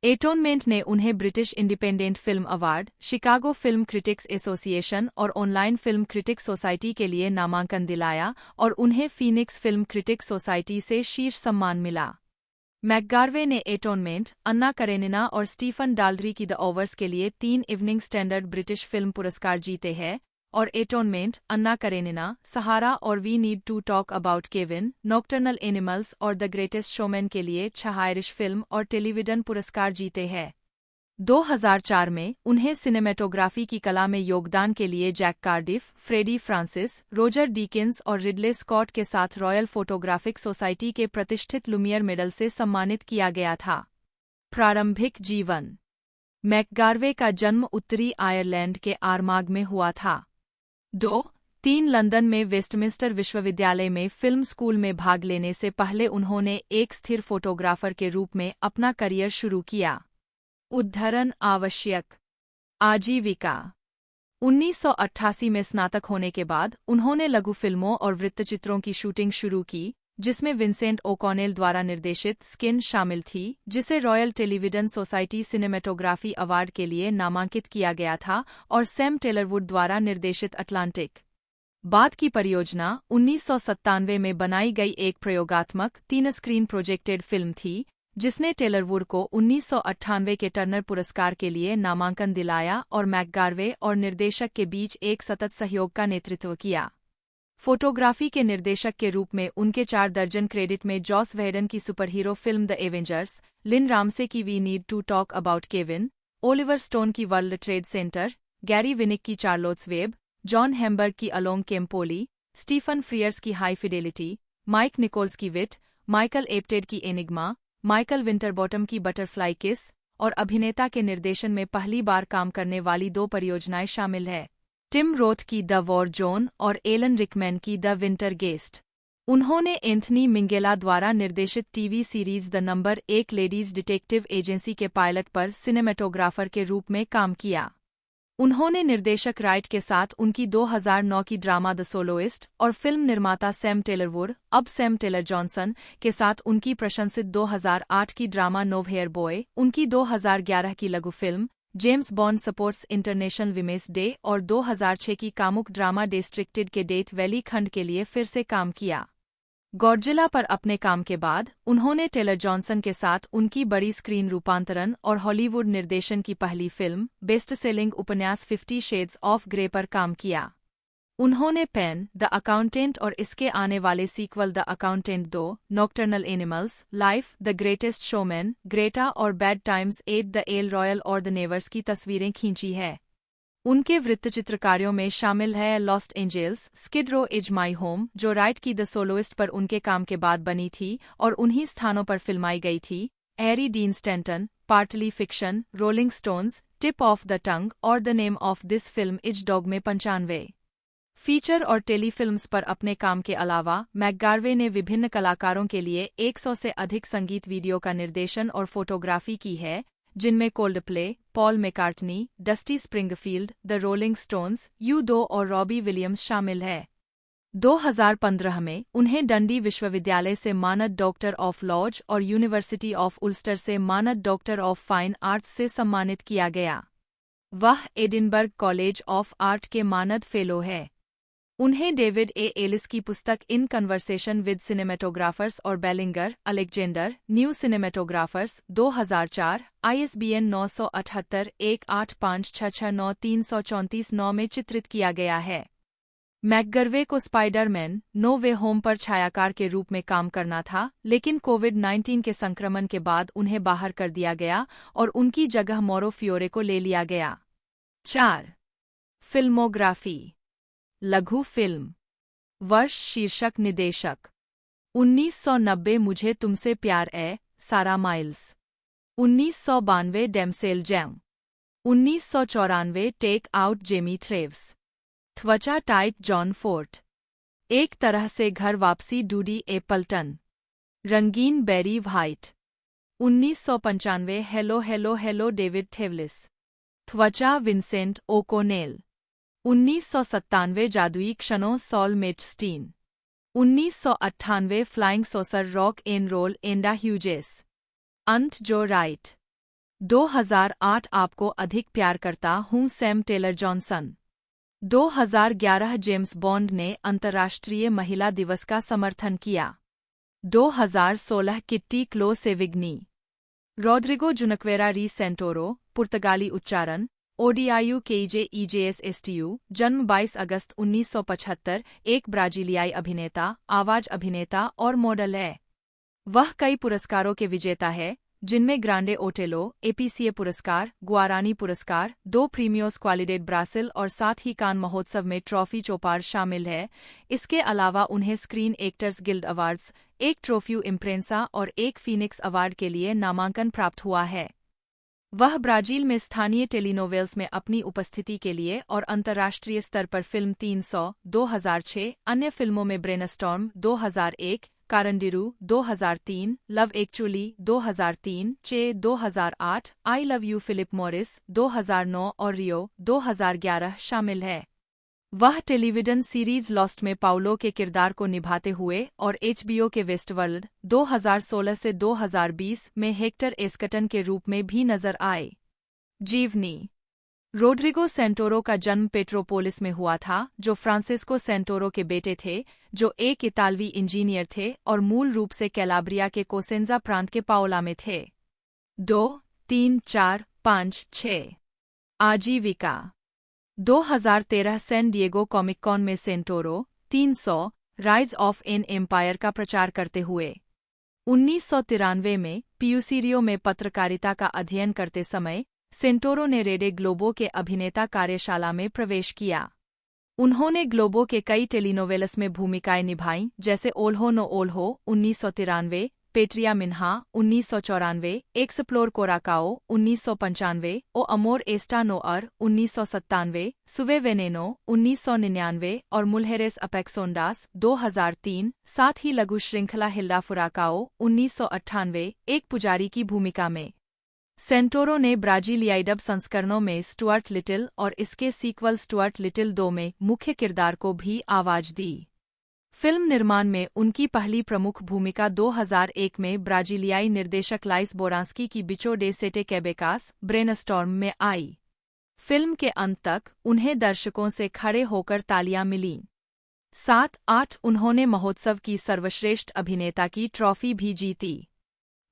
एटोनमेंट ने उन्हें British independent film award, Chicago film critics association और ऑनलाइन फिल्म क्रिटिक्स सोसाइटी के लिए नामांकन दिलाया और उन्हें फीनिक्स फिल्म क्रिटिक्स सोसाइटी से शीर्ष सम्मान मिला। मैकगार्वे ने एटोनमेंट, अन्ना करेनिना और स्टीफन डाल्ड्री की द ओवर्स के लिए 3 इवनिंग स्टैंडर्ड ब्रिटिश फिल्म पुरस्कार जीते हैं और एटोनमेंट, अन्ना करेनिना, सहारा और we need to talk about Kevin, nocturnal animals और द ग्रेटेस्ट शोमैन के लिए 6 आयरिश फिल्म और टेलीविजन पुरस्कार जीते हैं। 2004 में उन्हें सिनेमेटोग्राफी की कला में योगदान के लिए Jack Cardiff, Freddie Francis, Roger Deakins और रिडले स्कॉट के साथ रॉयल फोटोग्राफिक सोसाइटी के प्रतिष्ठित लुमियर मेडल से सम्मानित किया गया था। प्रारंभिक जीवन। मैकगार्वे का जन्म उत्तरी आयरलैंड के आरमाग में हुआ था। 2-3 लंदन में वेस्टमिंस्टर विश्वविद्यालय में फिल्म स्कूल में भाग लेने से पहले उन्होंने एक स्थिर फोटोग्राफर के रूप में अपना करियर शुरू किया। उद्धरण आवश्यक। आजीविका। 1988 में स्नातक होने के बाद उन्होंने लघु फिल्मों और वृत्तचित्रों की शूटिंग शुरू की, जिसमें विंसेंट ओकॉनेल द्वारा निर्देशित स्किन शामिल थी, जिसे royal television society cinematography award के लिए नामांकित किया गया था, और सैम टेलरवुड द्वारा निर्देशित अटलांटिक। बाद की परियोजना 1997 में बनाई गई एक प्रयोगात्मक 3 स्क्रीन प्रोजेक्टेड फिल्म थी, जिसने टेलरवुड को 1998 के टर्नर पुरस्कार के लिए नामांकन दिलाया और मैकगार्वे और निर्देशक के बीच एक सतत सहयोग का नेतृत्व किया। फोटोग्राफी के निर्देशक के रूप में उनके 4 दर्जन क्रेडिट में जॉस वेहडन की superhero film the Avengers, Lynne Ramsay की We need to talk about Kevin, Oliver Stone की World Trade Center, Gary Winick की चार्लोट्स वेब, जॉन हेम्बर्ग की अलोंग केम्पोली, स्टीफन फ्रियर्स की हाई फिडेलिटी, माइक निकोल्स की विट, Michael एप्टेड की enigma, Michael विंटरबॉटम की butterfly किस, और अभिनेता के निर्देशन में पहली बार काम करने वाली 2 परियोजनाएं शामिल हैं, टिम रोथ की द वॉर जोन और एलन रिकमैन की द विंटर गेस्ट। उन्होंने एंथनी मिंगेला द्वारा निर्देशित TV series the number 1 ladies detective agency के पायलट पर सिनेमेटोग्राफर के रूप में काम किया। उन्होंने निर्देशक राइट के साथ उनकी 2009 की ड्रामा द सोलोइस्ट और फिल्म निर्माता सैम टेलरवुड, अब सैम टेलर जॉनसन, के साथ उनकी प्रशंसित 2008 की ड्रामा नो हेयर बॉय, उनकी 2011 की लघु film James bond supports international women's day और 2006 की कामुक ड्रामा डिस्ट्रिक्टेड के डेथ वैली खंड के लिए फिर से काम किया। गॉडजिला पर अपने काम के बाद उन्होंने टेलर जॉनसन के साथ उनकी बड़ी स्क्रीन रूपांतरण और हॉलीवुड निर्देशन की पहली फिल्म बेस्ट सेलिंग उपन्यास 50 शेड्स ऑफ ग्रे पर काम किया। उन्होंने पेन, द अकाउंटेंट और इसके आने वाले sequel the Accountant 2, Nocturnal Animals, Life, the greatest Showman, Greta और Bad Times at the El Royale और द नेवर्स की तस्वीरें खींची है। उनके वृत्तचित्रकार्यों में शामिल है Lost Angels, Skid Row is My Home, Joe Wright की द सोलोइस्ट पर उनके काम के बाद बनी थी और उन्हीं स्थानों पर फिल्माई गई थी, Harry Dean Stanton, Partly Fiction, Rolling Stones, Tip of the Tongue और the Name of This Film Is Dog में 95 फीचर और टेलीफिल्म्स पर अपने काम के अलावा मैकगार्वे ने विभिन्न कलाकारों के लिए 100 से अधिक संगीत वीडियो का निर्देशन और फोटोग्राफी की है, जिनमें Coldplay, Paul McCartney, dusty Springfield, the rolling stones, U2 और रॉबी विलियम्स शामिल है। 2015 में उन्हें डंडी विश्वविद्यालय से मानद डॉक्टर ऑफ लॉज और यूनिवर्सिटी ऑफ उल्स्टर से मानद डॉक्टर ऑफ फाइन आर्ट्स से सम्मानित किया गया। वह एडिनबर्ग कॉलेज ऑफ आर्ट के मानद फेलो है। उन्हें डेविड ए एलिस की पुस्तक इन कन्वर्सेशन विद सिनेमेटोग्राफर्स और बेलिंगर, अलेक्जेंडर, न्यू सिनेमेटोग्राफर्स, 2004, ISBN 978-185669334 में चित्रित किया गया है। मैकगर्वे को स्पाइडरमैन, नो वे होम पर छायाकार के रूप में काम करना था, लेकिन कोविड-19 के संक्रमण के बाद उन्हें बाहर कर दिया गया और उनकी जगह मौरो फियोरे को ले लिया गया। 4. फिल्मोग्राफी। लघु फिल्म। वर्ष, शीर्षक, निदेशक। 1990 मुझे तुमसे प्यार है, Sarah Miles. 1992 Damsel Jang. 1994 Take Out, Jamie Threaves. त्वचा टाइट, जॉन फोर्ट। एक तरह से घर वापसी, डूडी एपल्टन। रंगीन, Barry White. 1995 Hello Hello Hello, David Thewlis. त्वचा, विंसेंट ओकोनेल। 1997 जादुई क्षणों, Saul Metzstein. 1998 Flying Saucer, Rock n Roll, Enda Hughes. अंत, जो राइट। 2008 आपको अधिक प्यार करता हूँ, Sam Taylor Johnson. 2011 James Bond ने अंतर्राष्ट्रीय महिला दिवस का समर्थन किया। 2016 किट्टी क्लो सेविग्नी। रॉड्रिगो जुनक्वेरा री सेंटोरो, पुर्तगाली उच्चारण, ODIU KJEJSSTU, जन्म 22 अगस्त 1975, एक ब्राजीलियाई अभिनेता, आवाज अभिनेता और मॉडल है। वह कई पुरस्कारों के विजेता है, जिनमें ग्रांडे ओटेलो, APCA पुरस्कार, गुआरानी पुरस्कार, 2 प्रीमियोस क्वालिडेड ब्रासिल और साथ ही कान महोत्सव में ट्रॉफी चोपार शामिल है। इसके अलावा उन्हें स्क्रीन एक्टर्स गिल्ड अवार्ड्स, एक ट्रोफ्यू इम्प्रेंसा और एक फीनिक्स अवार्ड के लिए नामांकन प्राप्त हुआ है। वह ब्राजील में स्थानीय टेलीनोवेल्स में अपनी उपस्थिति के लिए और अंतर्राष्ट्रीय स्तर पर फिल्म 300, 2006, अन्य फिल्मों में brainstorm, 2001, कारांडिरू, 2003, love actually, 2003, Che, 2008, I love you Phillip Morris, 2009 और रियो, 2011 शामिल है। वह टेलीविजन सीरीज लॉस्ट में पाउलो के किरदार को निभाते हुए और HBO के वेस्टवर्ल्ड, 2016 से 2020 में हेक्टर एस्कटन के रूप में भी नजर आए। जीवनी। रोड्रिगो सेंटोरो का जन्म पेट्रोपोलिस में हुआ था, जो फ्रांसिस्को सेंटोरो के बेटे थे, जो एक इतालवी इंजीनियर थे और मूल रूप से कैलाब्रिया के कोसेंजा प्रांत के पाओला में थे। 2, 3, 4, 5, 6। आजीविका। 2013 सैन डिएगो कॉमिक कॉन में सेंटोरो, 300, राइज ऑफ एन एम्पायर का प्रचार करते हुए। 1993 में पियूसीरियो में पत्रकारिता का अध्ययन करते समय सेंटोरो ने रेडे ग्लोबो के अभिनेता कार्यशाला में प्रवेश किया। उन्होंने ग्लोबो के कई टेलीनोवेल्स में भूमिकाएं निभाईं, जैसे ओल्हो नो ओल्हो 1993, पेट्रिया मिन्हा 1994, एक्सप्लोर कोराकाओ 1995, ओ अमोर एस्टा नोअर 1997, सुवे वेनेनो 1999 और मुल्हेरेस अपेक्सोंडास 2003, साथ ही लघु श्रृंखला हिल्डा फुराकाओ 1998, एक पुजारी की भूमिका में। सेंटोरो ने ब्राजीलियाई डब संस्करणों में स्टुअर्ट लिटिल और इसके सीक्वल स्टुअर्ट लिटिल 2 में मुख्य किरदार को भी आवाज दी। फिल्म निर्माण में उनकी पहली प्रमुख भूमिका 2001 में ब्राजीलियाई निर्देशक लाइस बोरांस्की की बिचो डे सेटे कैबेकास, ब्रेनस्टॉर्म में आई। फिल्म के अंत तक उन्हें दर्शकों से खड़े होकर तालियां मिलीं। 7-8 उन्होंने महोत्सव की सर्वश्रेष्ठ अभिनेता की ट्रॉफी भी जीती।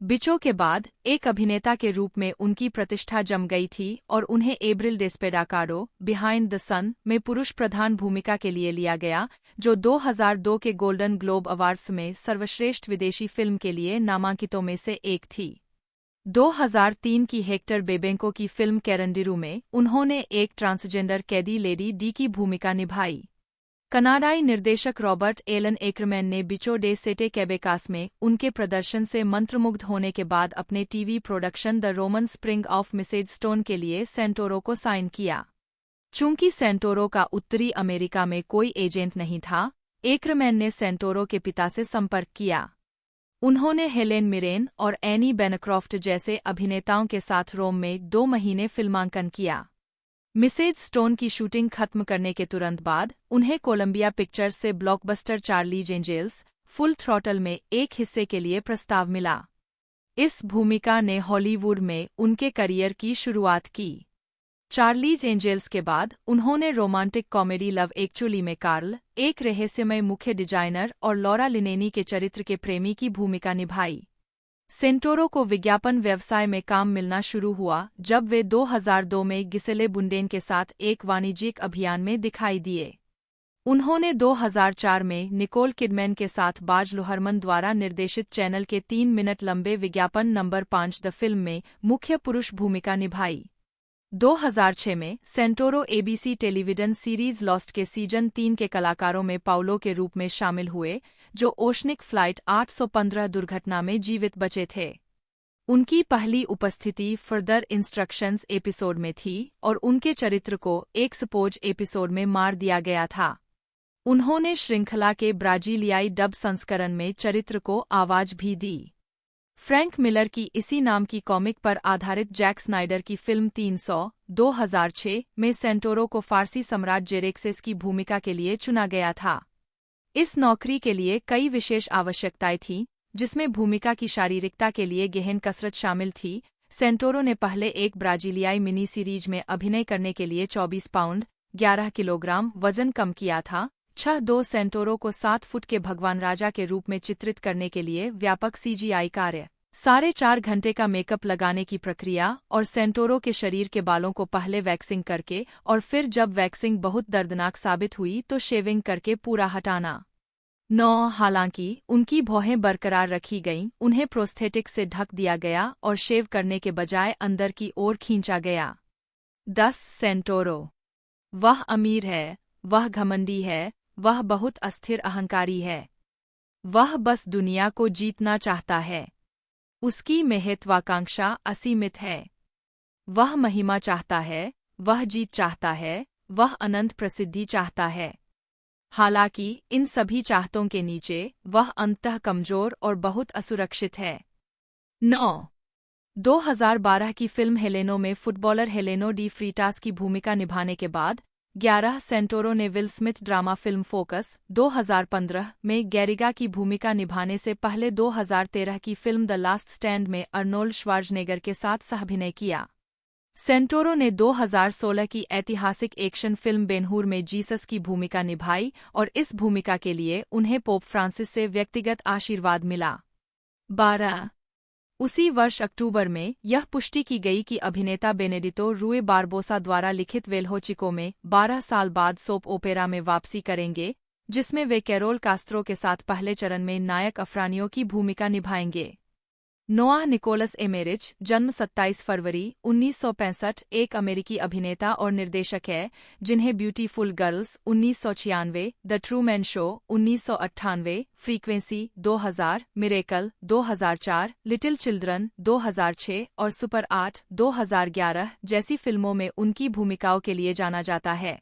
बिचो के बाद एक अभिनेता के रूप में उनकी प्रतिष्ठा जम गई थी और उन्हें एब्रिल डेस्पेडाकाडो बिहाइंड द सन में पुरुष प्रधान भूमिका के लिए लिया गया, जो 2002 के गोल्डन ग्लोब अवार्ड्स में सर्वश्रेष्ठ विदेशी फिल्म के लिए नामांकितों में से एक थी। 2003 की हेक्टर बेबेंको की फिल्म कैरंडिरू में उन्होंने एक ट्रांसजेंडर कैदी लेडी डी की भूमिका निभाई। कनाडाई निर्देशक रॉबर्ट एलन एकरमैन ने बिचो डे सेटे कैबेकास में उनके प्रदर्शन से मंत्रमुग्ध होने के बाद अपने TV production the Roman spring of Mrs Stone के लिए सेंटोरो को साइन किया। चूंकि सेंटोरो का उत्तरी अमेरिका में कोई एजेंट नहीं था, एकरमैन ने सेंटोरो के पिता से संपर्क किया। उन्होंने हेलेन मिरेन और एनी बेनक्रॉफ्ट जैसे अभिनेताओं के साथ रोम में 2 महीने फिल्मांकन किया। मिसेज स्टोन की शूटिंग खत्म करने के तुरंत बाद उन्हें कोलंबिया पिक्चर्स से blockbuster Charlie's Angels full throttle में एक हिस्से के लिए प्रस्ताव मिला। इस भूमिका ने हॉलीवुड में उनके करियर की शुरुआत की। चार्लीज एंजेल्स के बाद उन्होंने रोमांटिक कॉमेडी लव एक्चुअली में कार्ल, एक रहस्यमय मुख्य डिजाइनर और लॉरा लिनेनी के चरित्र के प्रेमी की भूमिका निभाई। सेंटोरो को विज्ञापन व्यवसाय में काम मिलना शुरू हुआ जब वे 2002 में गिसेले बुंडेन के साथ एक वाणिज्यिक अभियान में दिखाई दिए। उन्होंने 2004 में निकोल किडमैन के साथ बाज लुहरमन द्वारा निर्देशित चैनल के 3 मिनट लंबे विज्ञापन नंबर 5 द फिल्म में मुख्य पुरुष भूमिका निभाई। 2006 में सेंटोरो एबीसी टेलीविजन सीरीज लॉस्ट के सीजन 3 के कलाकारों में पाउलो के रूप में शामिल हुए, जो ओशनिक फ्लाइट 815 दुर्घटना में जीवित बचे थे। उनकी पहली उपस्थिति फर्दर इंस्ट्रक्शंस एपिसोड में थी और उनके चरित्र को एक स्पोज एपिसोड में मार दिया गया था। उन्होंने श्रृंखला के ब्राजीलियाई डब संस्करण में चरित्र को आवाज भी दी। फ्रैंक मिलर की इसी नाम की कॉमिक पर आधारित जैक स्नाइडर की फिल्म 300, 2006 में सेंटोरो को फारसी सम्राट जेरेक्सेस की भूमिका के लिए चुना गया था। इस नौकरी के लिए कई विशेष आवश्यकताएं थीं, जिसमें भूमिका की शारीरिकता के लिए गहन कसरत शामिल थी। सेंटोरो ने पहले एक ब्राजीलियाई मिनी सीरीज में अभिनय करने के लिए 24 पाउंड 11 किलोग्राम वजन कम किया था। 6-2 सेंटोरो को 7 फुट के भगवान राजा के रूप में चित्रित करने के लिए व्यापक सीजीआई कार्य, 4.5 घंटे का मेकअप लगाने की प्रक्रिया और सेंटोरो के शरीर के बालों को पहले वैक्सिंग करके और फिर जब वैक्सिंग बहुत दर्दनाक साबित हुई तो शेविंग करके पूरा हटाना। 9 हालांकि उनकी भौहें बरकरार रखी गईं, उन्हें प्रोस्थेटिक से ढक दिया गया और शेव करने के बजाय अंदर की ओर खींचा गया। 10 सेंटोरो, वह अमीर है, वह घमंडी है, वह बहुत अस्थिर अहंकारी है। वह बस दुनिया को जीतना चाहता है। उसकी महत्वाकांक्षा असीमित है। वह महिमा चाहता है, वह जीत चाहता है, वह अनंत प्रसिद्धि चाहता है। हालांकि इन सभी चाहतों के नीचे वह अंततः कमजोर और बहुत असुरक्षित है। 9 2012 की फिल्म हेलेनो में फुटबॉलर हेलेनो डी फ्रीटास की भूमिका निभाने के बाद 11 सेंटोरो ने will Smith drama film focus 2015 में गैरिगा की भूमिका निभाने से पहले 2013 की फिल्म द लास्ट स्टैंड में अर्नोल्ड श्वार्ज़नेगर के साथ सहअभिनय किया। सेंटोरो ने 2016 की ऐतिहासिक एक्शन फिल्म बेन-हूर में जीसस की भूमिका निभाई और इस भूमिका के लिए उन्हें पोप फ्रांसिस से व्यक्तिगत आशीर्वाद मिला। 12 उसी वर्ष अक्टूबर में यह पुष्टि की गई कि अभिनेता बेनेडिटो रूए बारबोसा द्वारा लिखित वेल्हो चिको में 12 साल बाद सोप ओपेरा में वापसी करेंगे, जिसमें वे कैरोल कास्त्रो के साथ पहले चरण में नायक अफरानियों की भूमिका निभाएंगे। नोआह निकोलस एमेरिच, जन्म 27 फरवरी 1965, एक अमेरिकी अभिनेता और निर्देशक है, जिन्हें beautiful girls 1996, the Truman show 1998, frequency 2000, miracle 2004, little children 2006 और सुपर 8 2011 जैसी फिल्मों में उनकी भूमिकाओं के लिए जाना जाता है।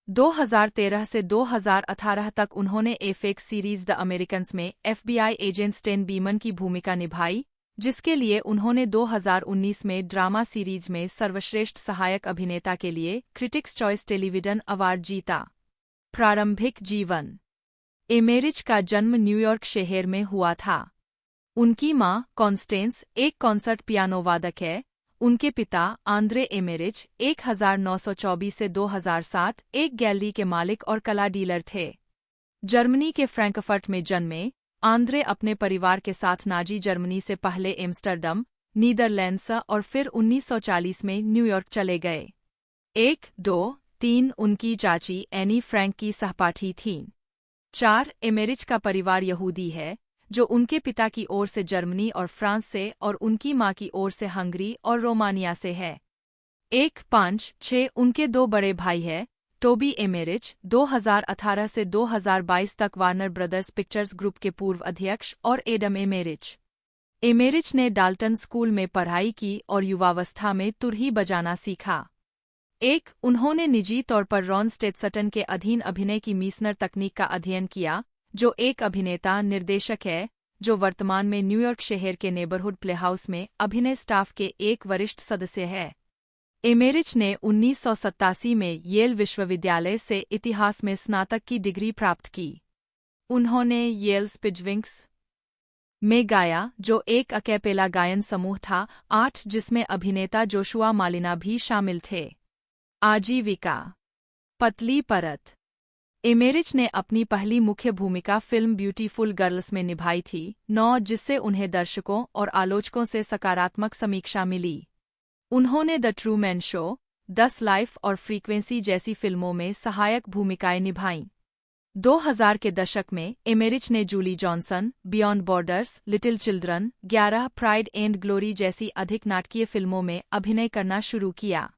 2013 से 2018 तक उन्होंने एफएक्स सीरीज द अमेरिकन्स में एफबीआई एजेंट स्टेन बीमन की भूमिका निभाई, जिसके लिए उन्होंने 2019 में ड्रामा सीरीज में सर्वश्रेष्ठ सहायक अभिनेता के लिए क्रिटिक्स चॉइस टेलीविजन अवार्ड जीता। प्रारंभिक जीवन। एमेरिच का जन्म न्यूयॉर्क शहर में हुआ था। उनकी मां कॉन्स्टेंस एक कॉन्सर्ट पियानो वादक है। उनके पिता आंद्रे एमेरिच 1924 से 2007 एक गैलरी के मालिक और कला डीलर थे। जर्मनी के फ्रैंकफर्ट में जन्मे, आंद्रे अपने परिवार के साथ नाजी जर्मनी से पहले एम्स्टर्डम, नीदरलैंड्स और फिर 1940 में न्यूयॉर्क चले गए। 1, 2, 3 उनकी चाची एनी फ्रैंक की सहपाठी थीं। 4 एमेरिच का परिवार यहूदी है, जो उनके पिता की ओर से जर्मनी और फ्रांस से और उनकी माँ की ओर से हंगरी और रोमानिया से है। 1, 5, 6 उनके 2 बड़े भाई हैं, टोबी एमेरिच 2018 से 2022 तक वार्नर ब्रदर्स पिक्चर्स ग्रुप के पूर्व अध्यक्ष और एडम एमेरिच। एमेरिच ने डाल्टन स्कूल में पढ़ाई की और युवावस्था में तुरही बजाना सीखा। 1 उन्होंने निजी तौर पर रॉन स्टेटसटन के अधीन अभिनय की मीसनर तकनीक का अध्ययन किया, जो एक अभिनेता निर्देशक है जो वर्तमान में न्यूयॉर्क शहर के नेबरहुड प्लेहाउस में अभिनय स्टाफ के एक वरिष्ठ सदस्य है। एमेरिच ने 1987 में येल विश्वविद्यालय से इतिहास में स्नातक की डिग्री प्राप्त की। उन्होंने येल स्पिजविंग्स में गाया, जो एक अकैपेला गायन समूह था 8 जिसमें अभिनेता जोशुआ मालिना भी शामिल थे। आजीविका। पतली परत। एमेरिच ने अपनी पहली मुख्य भूमिका फिल्म ब्यूटीफुल गर्ल्स में निभाई थी 9 जिससे उन्हें दर्शकों और आलोचकों से सकारात्मक समीक्षा मिली। उन्होंने द ट्रूमैन शो, 10 लाइफ और फ्रीक्वेंसी जैसी फिल्मों में सहायक भूमिकाएं निभाईं। 2000 के दशक में एमेरिच ने Julie Johnson, beyond borders, little children, 11 pride and glory जैसी अधिक नाटकीय फिल्मों में अभिनय करना शुरू किया।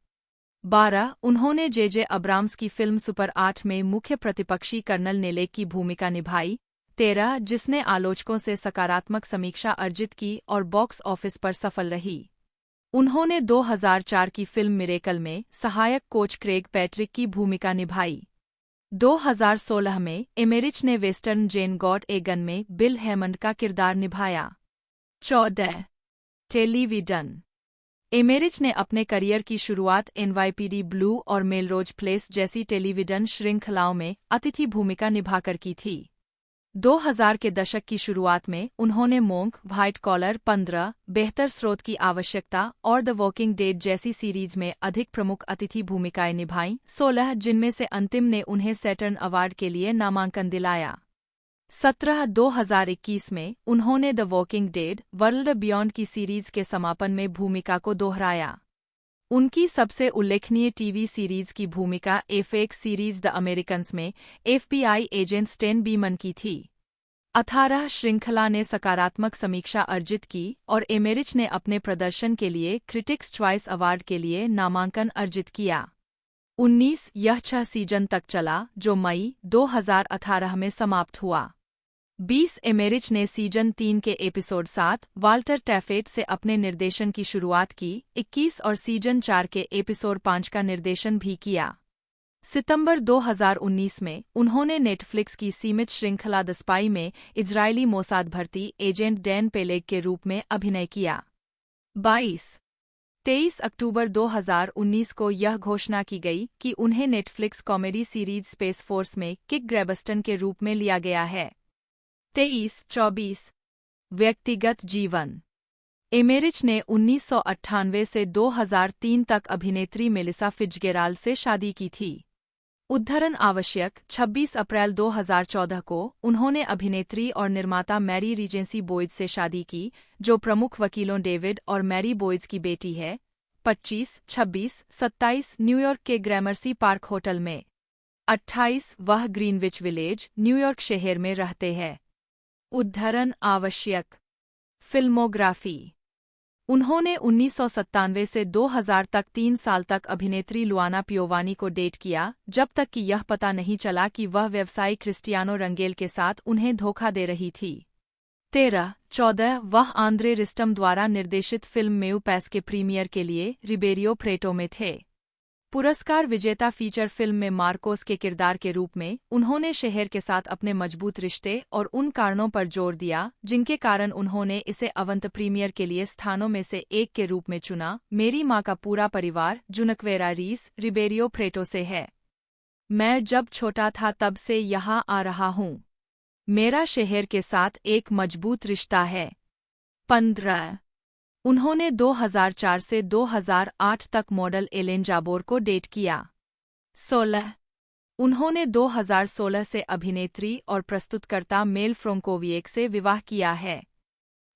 12 उन्होंने जे अब्राम्स की फिल्म सुपर 8 में मुख्य प्रतिपक्षी कर्नल नेलेक की भूमिका निभाई। 13 जिसने आलोचकों से सकारात्मक समीक्षा अर्जित की और बॉक्स ऑफिस पर सफल रही। उन्होंने 2004 की फिल्म मिरेकल में सहायक कोच क्रेग पैट्रिक की भूमिका निभाई। 2016 में एमेरिच ने western Jane got a gun में बिल हेमंड का किरदार निभाया। 14 टेलीविजन। एमेरिच ने अपने करियर की शुरुआत एनवाईपीडी ब्लू और मेलरोज प्लेस जैसी टेलीविजन श्रृंखलाओं में अतिथि भूमिका निभाकर की थी। 2000 के दशक की शुरुआत में उन्होंने मोंक, व्हाइट कॉलर 15, बेहतर स्रोत की आवश्यकता और द वॉकिंग डेड जैसी सीरीज में अधिक प्रमुख अतिथि भूमिकाएं निभाईं, 16 जिनमें से अंतिम ने उन्हें सैटर्न अवार्ड के लिए नामांकन दिलाया। 17 2021 में उन्होंने the walking dead world beyond की सीरीज के समापन में भूमिका को दोहराया। उनकी सबसे उल्लेखनीय टीवी सीरीज की भूमिका एफएक्स सीरीज द अमेरिकन्स में एफबीआई एजेंट स्टेन बीमन की थी। 18 श्रृंखला ने सकारात्मक समीक्षा अर्जित की और एमेरिच ने अपने प्रदर्शन के लिए क्रिटिक्स चॉइस अवार्ड के लिए नामांकन अर्जित किया। 19 यह 6 सीजन तक चला, जो मई 2018 में समाप्त हुआ। 20 एमेरिच ने सीजन 3 के एपिसोड 7 वाल्टर टैफेट से अपने निर्देशन की शुरुआत की। 21 और सीजन 4 के एपिसोड 5 का निर्देशन भी किया। सितंबर 2019 में उन्होंने नेटफ्लिक्स की सीमित श्रृंखला द स्पाई में इजरायली मोसाद भर्ती एजेंट डैन पेलेग के रूप में अभिनय किया। 23 अक्टूबर 2019 को यह घोषणा की गई कि उन्हें Netflix comedy series space force में किक ग्रेबस्टन के रूप में लिया गया है। 23-24 व्यक्तिगत जीवन। एमेरिच ने 1998 से 2003 तक अभिनेत्री मेलिसा फिट्जगेराल्ड से शादी की थी। उद्धरण आवश्यक 26 अप्रैल 2014 को उन्होंने अभिनेत्री और निर्माता मैरी रीजेंसी बोयज से शादी की, जो प्रमुख वकीलों डेविड और मैरी बोयज की बेटी है। 25, 26, 27 न्यूयॉर्क के ग्रैमर्सी पार्क होटल में। 28 वह ग्रीनविच विलेज, न्यूयॉर्क शहर में रहते हैं। उद्धरण आवश्यक। फिल्मोग्राफी। उन्होंने 1997 से 2000 तक 3 साल तक अभिनेत्री लुआना पियोवानी को डेट किया, जब तक कि यह पता नहीं चला कि वह व्यवसायी क्रिस्टियानो रंगेल के साथ उन्हें धोखा दे रही थी। 13-14 वह आंद्रे रिस्टम द्वारा निर्देशित फिल्म मेउ पैस के प्रीमियर के लिए रिबेरियो प्रेटो में थे। पुरस्कार विजेता फीचर फिल्म में मार्कोस के किरदार के रूप में उन्होंने शहर के साथ अपने मजबूत रिश्ते और उन कारणों पर जोर दिया जिनके कारण उन्होंने इसे अवंत प्रीमियर के लिए स्थानों में से एक के रूप में चुना। मेरी माँ का पूरा परिवार जुनक्वेरा रीस रिबेरियो प्रेटो से है। मैं जब छोटा था तब से यहाँ आ रहा हूँ। मेरा शहर के साथ एक मजबूत रिश्ता है। 15 उन्होंने 2004 से 2008 तक मॉडल एलेन जाबोर को डेट किया। 16 उन्होंने 2016 से अभिनेत्री और प्रस्तुतकर्ता मेल फ्रोंकोविएक से विवाह किया है।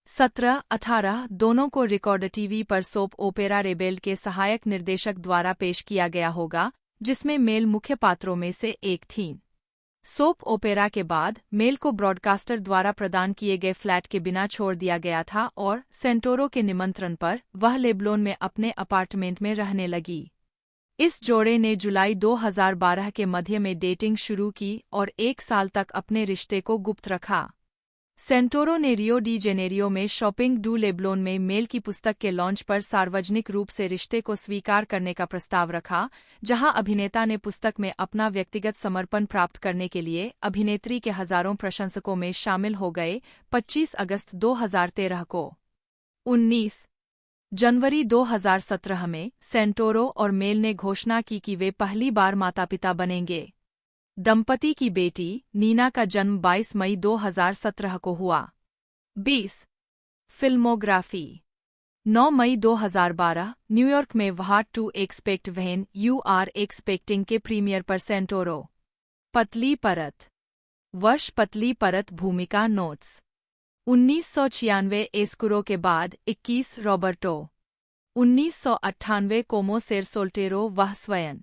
17-18 दोनों को रिकॉर्ड टीवी पर सोप ओपेरा रेबेल के सहायक निर्देशक द्वारा पेश किया गया होगा, जिसमें मेल मुख्य पात्रों में से एक थीं। सोप ओपेरा के बाद मेल को ब्रॉडकास्टर द्वारा प्रदान किए गए फ्लैट के बिना छोड़ दिया गया था और सेंटोरो के निमंत्रण पर वह लेबनोन में अपने अपार्टमेंट में रहने लगी। इस जोड़े ने जुलाई 2012 के मध्य में डेटिंग शुरू की और 1 साल तक अपने रिश्ते को गुप्त रखा। सेंटोरो ने रियो डी जेनेरियो में शॉपिंग डू लेब्लोन में मेल की पुस्तक के लॉन्च पर सार्वजनिक रूप से रिश्ते को स्वीकार करने का प्रस्ताव रखा, जहां अभिनेता ने पुस्तक में अपना व्यक्तिगत समर्पण प्राप्त करने के लिए अभिनेत्री के हजारों प्रशंसकों में शामिल हो गए। 25 अगस्त 2013 को 19 जनवरी 2017 में सेंटोरो और मेल ने घोषणा की कि वे पहली बार माता-पिता बनेंगे। दंपति की बेटी नीना का जन्म 22 मई 2017 को हुआ। 20 फिल्मोग्राफी 9 मई 2012 न्यूयॉर्क में what to expect when you are expecting के प्रीमियर पर सेंटोरो। पतली परत वर्ष पतली परत भूमिका नोट्स 1996 एस्कुरो के बाद 21 रॉबर्टो 1998 कोमो सेर सोल्टेरो वह स्वयं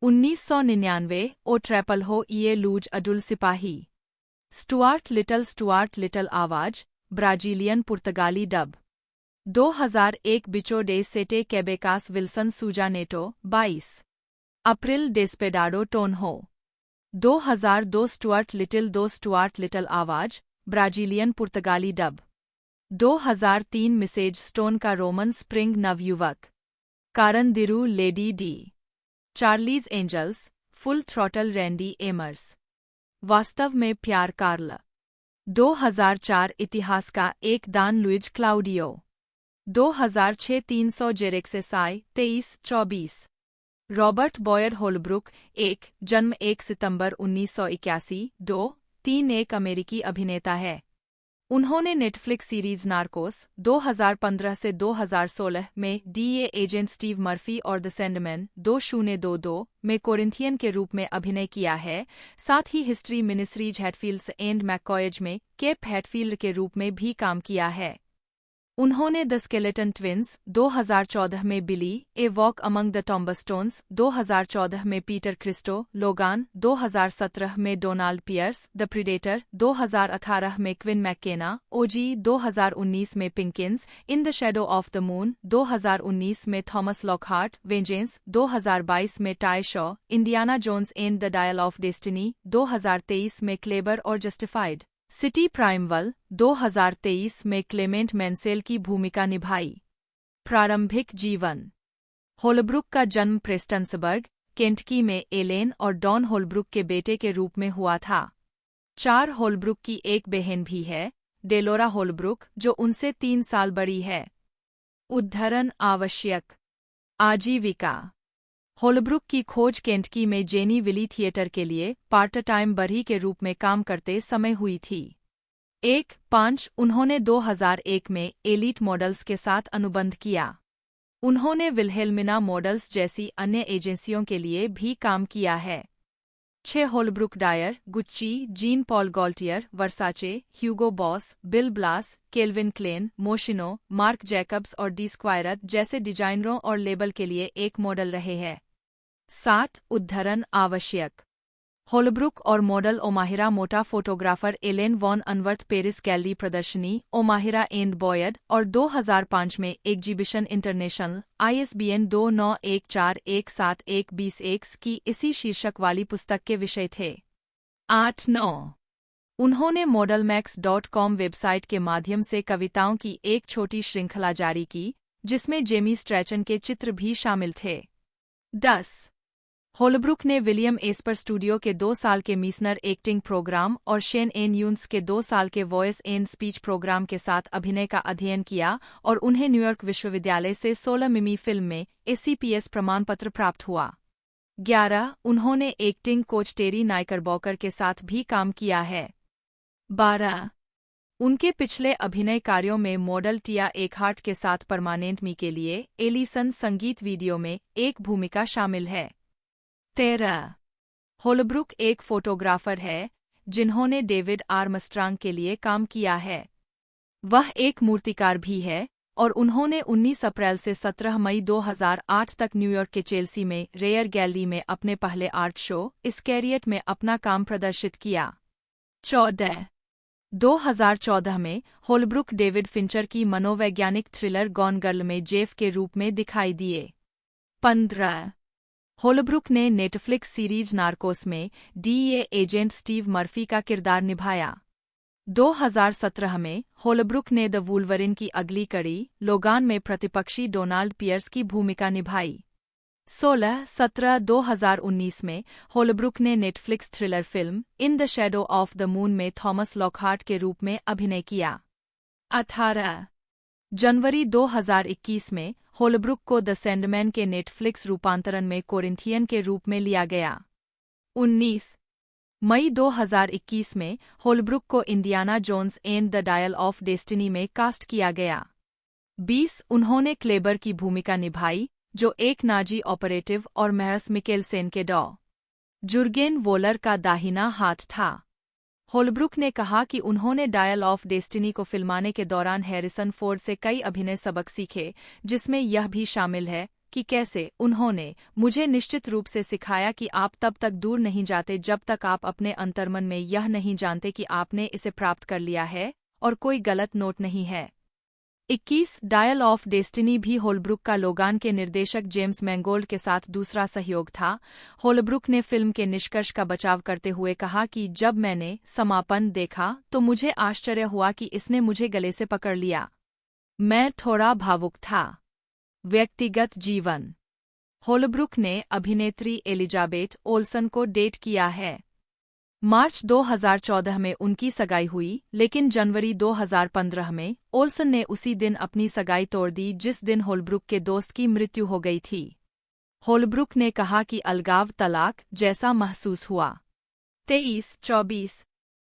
1999 ओ ट्रैपल हो ये लूज अडुल सिपाही स्टुआर्ट लिटल आवाज ब्राजीलियन पुर्तगाली dub 2001 Bicho de Sete Cabeças Wilson सुजानेटो 22 अप्रैल डेस्पेडाडो टोनहो 2002 स्टुआर्ट लिटल आवाज ब्राजीलियन पुर्तगाली डब 2003 मिसेज स्टोन का रोमन स्प्रिंग नवयुवक कारण दिरू Lady Di Charlie's Angels Full Throttle Randy Emmers वास्तव में प्यार कार्ल 2004 इतिहास का एक दान लुइज क्लाउडियो 2006 300 जेरेक्सेसाई 23-24 रॉबर्ट बॉयर होलब्रुक 1 जन्म 1 सितंबर 1981 2-3 एक अमेरिकी अभिनेता है। उन्होंने नेटफ्लिक्स सीरीज नार्कोस 2015 से 2016 में डीए एजेंट स्टीव मर्फी और द सैंडमैन 2022 में कोरिंथियन के रूप में अभिनय किया है। साथ ही हिस्ट्री मिनिस्ट्रीज हैटफील्ड्स एंड मैककॉयज में केप हैटफील्ड के रूप में भी काम किया है। उन्होंने द स्केलेटन ट्विंस 2014 में बिली ए वॉक अमंग द टॉम्बस्टोन्स 2014 में पीटर क्रिस्टो लोगान 2017 में डोनाल्ड पियर्स द प्रीडेटर 2018 में क्विन मैकेना ओजी 2019 में Pinkins In the Shadow of the Moon 2019 में थॉमस लॉकहार्ट वेंजेंस 2022 में Ty Shaw Indiana Jones and the dial of Destiny 2023 में Kleber और justified city प्राइमवल 2023 में Clement मैंसेल की भूमिका निभाई। प्रारंभिक जीवन होलब्रुक का जन्म प्रेस्टन्सबर्ग, केंटकी में एलेन और डॉन होलब्रुक के बेटे के रूप में हुआ था। 4 होलब्रुक की एक बहन भी है, डेलोरा होलब्रुक, जो उनसे 3 साल बड़ी है। उद्धरण आवश्यक आजीविका होलब्रुक की खोज केंटकी में जेनी विली थिएटर के लिए पार्ट टाइम बरही के रूप में काम करते समय हुई थी। 1-5 उन्होंने 2001 में एलीट मॉडल्स के साथ अनुबंध किया। उन्होंने विल्हेल्मिना मॉडल्स जैसी अन्य एजेंसियों के लिए भी काम किया है। 6 Holbrook Dior, Gucci, Jean Paul Gaultier, Versace, Hugo Boss, Bill Blass, Calvin Klein, Moschino, Marc Jacobs और डी स्क्वायरर जैसे डिजाइनरों और लेबल के लिए एक मॉडल रहे हैं। 7 उद्धरण आवश्यक होलब्रुक और model Omahyra Mota photographer Ellen von Unwerth Paris gallery प्रदर्शनी ओमाहिरा एंड बॉयड और 2005 में एग्जीबिशन इंटरनेशनल ISBN 2914171201 की इसी शीर्षक वाली पुस्तक के विषय थे। 8-9 उन्होंने modelmax.com वेबसाइट के माध्यम से कविताओं की एक छोटी श्रृंखला जारी की, जिसमें जेमी स्ट्रैचन के चित्र भी शामिल थे। 10 होलब्रुक ने विलियम एस्पर स्टूडियो के 2 साल के मीसनर एक्टिंग प्रोग्राम और शेन एन यून्स के 2 साल के वॉइस एंड स्पीच प्रोग्राम के साथ अभिनय का अध्ययन किया और उन्हें न्यूयॉर्क विश्वविद्यालय से 16 मिमी फिल्म में ACPS प्रमाण पत्र प्राप्त हुआ। 11 उन्होंने एक्टिंग कोच टेरी नाइकरबॉकर के साथ भी काम किया है। 12 उनके पिछले अभिनय कार्यों में मॉडल टिया एकहार्ट के साथ परमानेंट मी के लिए एलिसन संगीत वीडियो में एक भूमिका शामिल है। 13 होलब्रुक एक फोटोग्राफर है जिन्होंने डेविड आर्मस्ट्रांग के लिए काम किया है। वह एक मूर्तिकार भी है और उन्होंने 19 अप्रैल से 17 मई 2008 तक न्यूयॉर्क के चेल्सी में रेयर गैलरी में अपने पहले आर्ट शो इस्कैरियट में अपना काम प्रदर्शित किया। 2014 में होलब्रुक डेविड फिंचर की मनोवैज्ञानिक थ्रिलर गॉन गर्ल में जेफ के रूप में दिखाई दिए। 15 होलब्रुक ने नेटफ्लिक्स सीरीज नार्कोस में डीईए एजेंट स्टीव मर्फी का किरदार निभाया। 2017 में होलब्रुक ने द वुल्वरिन की अगली कड़ी लोगान में प्रतिपक्षी डोनाल्ड पियर्स की भूमिका निभाई। 16-17-2019 में होलब्रुक ने Netflix thriller film in the Shadow of the moon में थॉमस लॉकहार्ट के रूप में अभिनय किया। 18 जनवरी 2021 में होलब्रुक को द सैंडमैन के नेटफ्लिक्स रूपांतरण में कोरिंथियन के रूप में लिया गया। 19 मई 2021 में होलब्रुक को Indiana Jones and the dial of destiny में कास्ट किया गया। 20 उन्होंने क्लेबर की भूमिका निभाई जो एक नाजी ऑपरेटिव और मैरस मिकेलसेन के डॉ. जुर्गेन वोलर का दाहिना हाथ था। होलब्रुक ने कहा कि उन्होंने डायल ऑफ डेस्टिनी को फिल्माने के दौरान हैरिसन फोर्ड से कई अभिनय सबक सीखे, जिसमें यह भी शामिल है कि कैसे उन्होंने मुझे निश्चित रूप से सिखाया कि आप तब तक दूर नहीं जाते जब तक आप अपने अंतर्मन में यह नहीं जानते कि आपने इसे प्राप्त कर लिया है और कोई गलत नोट नहीं है। 21 डायल ऑफ डेस्टिनी भी होलब्रुक का लोगान के निर्देशक जेम्स मैंगोल्ड के साथ दूसरा सहयोग था। होलब्रुक ने फिल्म के निष्कर्ष का बचाव करते हुए कहा कि जब मैंने समापन देखा तो मुझे आश्चर्य हुआ कि इसने मुझे गले से पकड़ लिया। मैं थोड़ा भावुक था। व्यक्तिगत जीवन। होलब्रुक ने अभिनेत्री एलिजाबेथ ओल्सन को डेट किया है। मार्च 2014 में उनकी सगाई हुई, लेकिन जनवरी 2015 में ओल्सन ने उसी दिन अपनी सगाई तोड़ दी जिस दिन होलब्रुक के दोस्त की मृत्यु हो गई थी। होलब्रुक ने कहा कि अलगाव तलाक जैसा महसूस हुआ। 23-24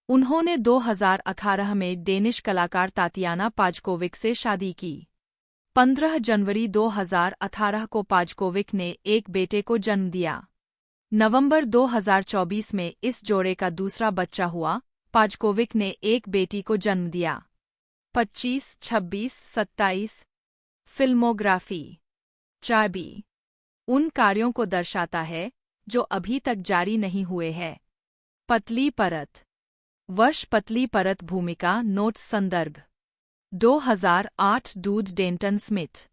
उन्होंने 2018 में डेनिश कलाकार तातियाना पाजकोविक से शादी की। 15 जनवरी 2018 को पाजकोविक ने एक बेटे को जन्म दिया। नवंबर 2024 में इस जोड़े का दूसरा बच्चा हुआ। पाजकोविक ने एक बेटी को जन्म दिया। 25, 26, 27 फिल्मोग्राफी। चाबी उन कार्यों को दर्शाता है जो अभी तक जारी नहीं हुए हैं। पतली परत। वर्ष पतली परत भूमिका नोट संदर्भ 2008 दूध डेंटन स्मिथ।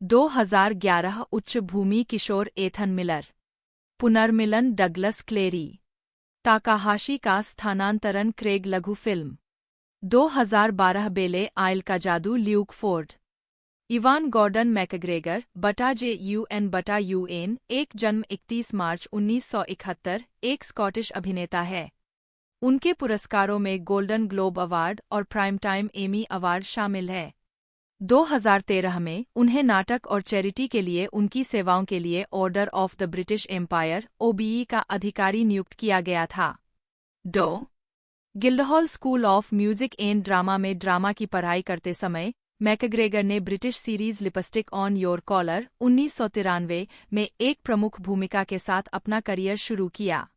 2011 उच्च भूमि किशोर एथन मिलर। पुनर्मिलन डगलस क्लेरी। ताकाहाशी का स्थानांतरण क्रेग लघु फिल्म। 2012 बेले आइल का जादू Luke Ford. Ewan Gordon McGregor बटा JUN एक जन्म 31 मार्च 1971 एक स्कॉटिश अभिनेता है। उनके पुरस्कारों में गोल्डन ग्लोब अवार्ड और प्राइम टाइम एमी अवार्ड शामिल है। 2013 में उन्हें नाटक और चैरिटी के लिए उनकी सेवाओं के लिए order of the British Empire OBE का अधिकारी नियुक्त किया गया था। Guildhall school of music and drama में ड्रामा की पढ़ाई करते समय मैकग्रेगर ने British series lipstick on your collar 1993 में एक प्रमुख भूमिका के साथ अपना करियर शुरू किया।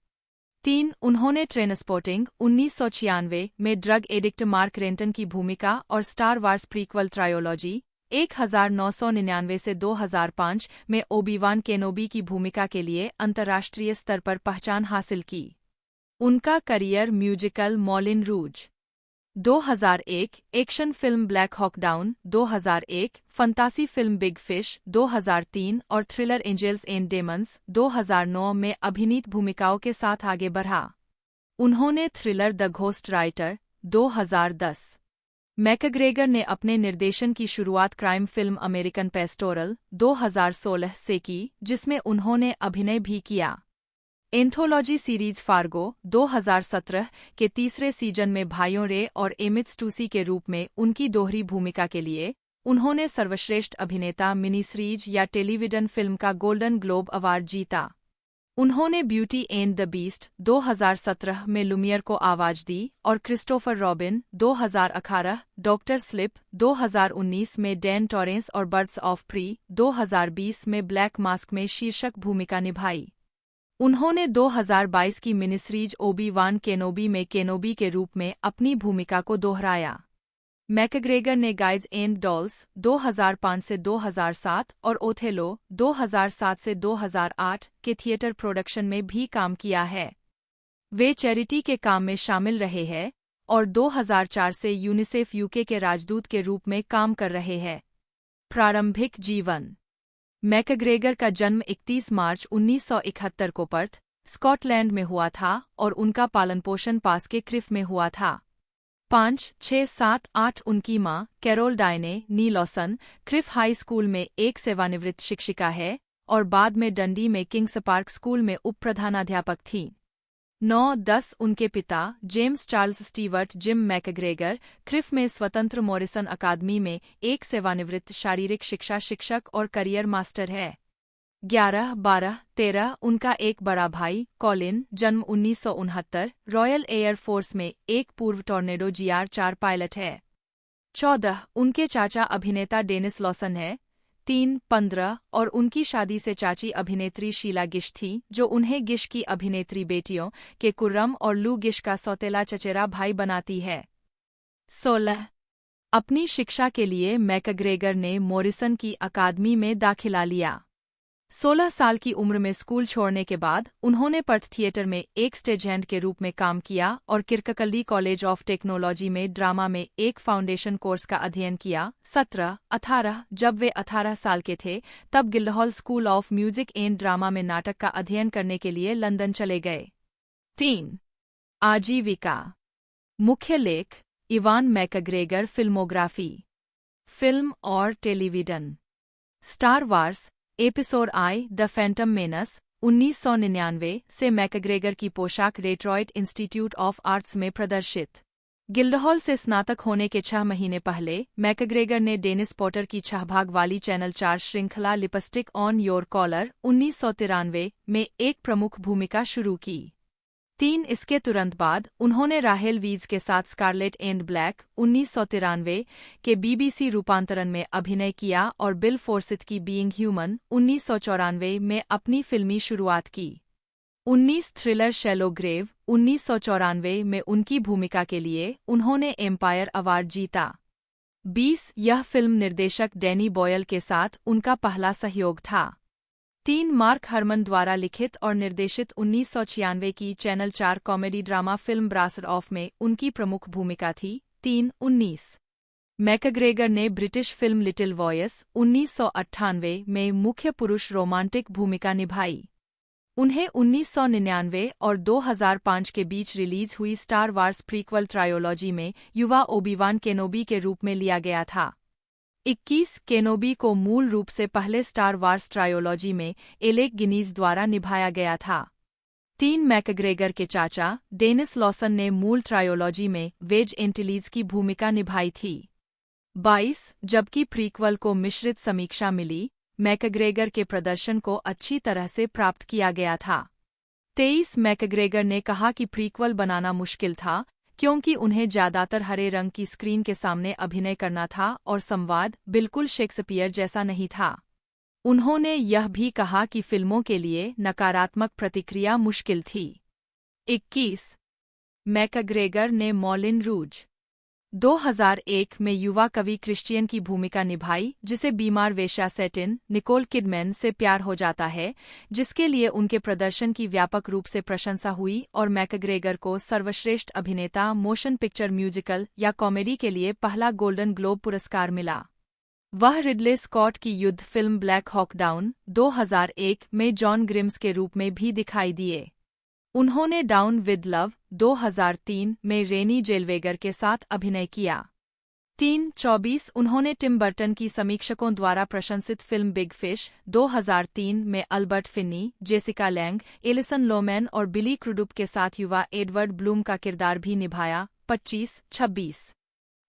3 उन्होंने ट्रेनस्पॉटिंग 1996 में ड्रग एडिक्ट मार्क रेंटन की भूमिका और स्टार वार्स प्रीक्वल ट्रायोलॉजी 1999 से 2005 में ओबी-वान केनोबी की भूमिका के लिए अंतर्राष्ट्रीय स्तर पर पहचान हासिल की। उनका करियर म्यूजिकल मॉलिन रूज 2001, action film Black Hawk down 2001, फंतासी फिल्म बिग फिश 2003 और थ्रिलर एंजल्स एंड डेमंस 2009 में अभिनीत भूमिकाओं के साथ आगे बढ़ा। उन्होंने thriller the ghost writer 2010। McGregor ने अपने निर्देशन की शुरुआत क्राइम फिल्म अमेरिकन पेस्टोरल 2016 से की, जिसमें उन्होंने अभिनय भी किया। एंथोलॉजी सीरीज फार्गो 2017 के तीसरे सीजन में भाइयों रे और एमिट स्टूसी के रूप में उनकी दोहरी भूमिका के लिए उन्होंने सर्वश्रेष्ठ अभिनेता मिनी सीरीज या टेलीविजन फिल्म का गोल्डन ग्लोब अवार्ड जीता। उन्होंने ब्यूटी एंड द बीस्ट 2017 में लुमियर को आवाज दी और क्रिस्टोफर रॉबिन 2018, डॉक्टर स्लिप 2019 में डैन टॉरेंस और बर्ड्स ऑफ प्री 2020 में ब्लैक मास्क में शीर्षक भूमिका निभाई। उन्होंने 2022 की मिनी सीरीज ओबी-वान केनोबी में केनोबी के रूप में अपनी भूमिका को दोहराया। मैकग्रेगर ने गाइज एंड डॉल्स 2005 से 2007 और ओथेलो 2007 से 2008 के थिएटर प्रोडक्शन में भी काम किया है। वे चैरिटी के काम में शामिल रहे हैं और 2004 से यूनिसेफ यूके के राजदूत के रूप में काम कर रहे हैं। प्रारंभिक जीवन। मैकग्रेगर का जन्म 31 मार्च 1971 को पर्थ, स्कॉटलैंड में हुआ था और उनका पालन-पोषण पास के क्रिफ में हुआ था। 5, 6, 7, 8 उनकी मां कैरोल डायने नी लॉसन क्रिफ हाई स्कूल में एक सेवानिवृत्त शिक्षिका है और बाद में डंडी में किंग्स पार्क स्कूल में उप-प्रधानाध्यापक थीं। 9, 10 उनके पिता James Charles Stewart gym McGregor Cliff में स्वतंत्र मॉरिसन अकादमी में एक सेवानिवृत्त शारीरिक शिक्षा शिक्षक और करियर मास्टर है। 11, 12, 13 उनका एक बड़ा भाई कॉलिन जन्म 1969 रॉयल एयर फोर्स में एक पूर्व टॉर्नेडो GR-4 पायलट है। 14 उनके चाचा अभिनेता डेनिस लॉसन है। 3, 15 और उनकी शादी से चाची अभिनेत्री शीला गिश थी जो उन्हें गिश की अभिनेत्री बेटियों के कुर्रम और लू गिश का सौतेला चचेरा भाई बनाती है। 16 अपनी शिक्षा के लिए मैकग्रेगर ने मॉरिसन की अकादमी में दाखिला लिया। 16 साल की उम्र में स्कूल छोड़ने के बाद उन्होंने पर्थ थिएटर में एक स्टेज हैंड के रूप में काम किया और किर्ककल्ली कॉलेज ऑफ टेक्नोलॉजी में ड्रामा में एक फाउंडेशन कोर्स का अध्ययन किया। 17, 18 जब वे 18 साल के थे तब Guildhall school of music and drama में नाटक का अध्ययन करने के लिए लंदन चले गए। 3 आजीविका। मुख्य लेख इवान मैकग्रेगर फिल्मोग्राफी। फिल्म और television. Star Wars Episode I the Phantom Menace 1999 से मैकग्रेगर की पोशाक डेट्रॉइट इंस्टीट्यूट ऑफ आर्ट्स में प्रदर्शित। गिल्डहॉल से स्नातक होने के 6 महीने पहले मैकग्रेगर ने डेनिस पॉटर की 6 भाग वाली चैनल 4 श्रृंखला लिपस्टिक ऑन योर कॉलर 1993 में एक प्रमुख भूमिका शुरू की। 3 इसके तुरंत बाद उन्होंने राहेल वीज के साथ स्कारलेट एंड ब्लैक 1993 के BBC रूपांतरण में अभिनय किया और बिल फोर्सिथ की बीइंग ह्यूमन 1994 में अपनी फिल्मी शुरुआत की। 19 थ्रिलर शैलो ग्रेव 1994 में उनकी भूमिका के लिए उन्होंने एम्पायर अवार्ड जीता। 20 यह फिल्म निर्देशक डैनी बॉयल के साथ उनका पहला सहयोग था। 3 मार्क हरमन द्वारा लिखित और निर्देशित 1996 की Channel 4 comedy drama film Brassed Off में उनकी प्रमुख भूमिका थी। 3, 19 मैकग्रेगर ने ब्रिटिश फिल्म लिटिल वॉयस 1998 में मुख्य पुरुष रोमांटिक भूमिका निभाई। उन्हें 1999 और 2005 के बीच रिलीज हुई स्टार वार्स प्रीक्वल ट्रायोलॉजी में युवा ओबी-वान केनोबी के रूप में लिया गया था। 21 केनोबी को मूल रूप से पहले स्टार वार्स ट्रायोलॉजी में एलेक गिनीज द्वारा निभाया गया था। 3 मैकग्रेगर के चाचा डेनिस लॉसन ने मूल ट्रायोलॉजी में वेज एंटिलीज की भूमिका निभाई थी। 22 जबकि प्रीक्वल को मिश्रित समीक्षा मिली, मैकग्रेगर के प्रदर्शन को अच्छी तरह से प्राप्त किया गया था। 23 मैकग्रेगर ने कहा कि प्रीक्वल बनाना मुश्किल था क्योंकि उन्हें ज्यादातर हरे रंग की स्क्रीन के सामने अभिनय करना था और संवाद बिल्कुल शेक्सपियर जैसा नहीं था। उन्होंने यह भी कहा कि फिल्मों के लिए नकारात्मक प्रतिक्रिया मुश्किल थी। 21 मैकग्रेगर ने मॉलिन रूज 2001 में युवा कवि क्रिश्चियन की भूमिका निभाई जिसे बीमार वेश्या सेटिन निकोल किडमैन से प्यार हो जाता है, जिसके लिए उनके प्रदर्शन की व्यापक रूप से प्रशंसा हुई और मैकग्रेगर को सर्वश्रेष्ठ अभिनेता मोशन पिक्चर म्यूजिकल या कॉमेडी के लिए पहला गोल्डन ग्लोब पुरस्कार मिला। वह रिडले स्कॉट की युद्ध फिल्म ब्लैक हॉक डाउन 2001 में जॉन ग्रिम्स के रूप में भी दिखाई दिए। उन्होंने डाउन विद लव 2003 में रेनी जेलवेगर के साथ अभिनय किया। 3-24 उन्होंने टिम बर्टन की समीक्षकों द्वारा प्रशंसित फिल्म बिग फिश 2003 में Albert Finney, Jessica Lang, Allison Loman और बिली क्रुडुप के साथ युवा एडवर्ड ब्लूम का किरदार भी निभाया। 25-26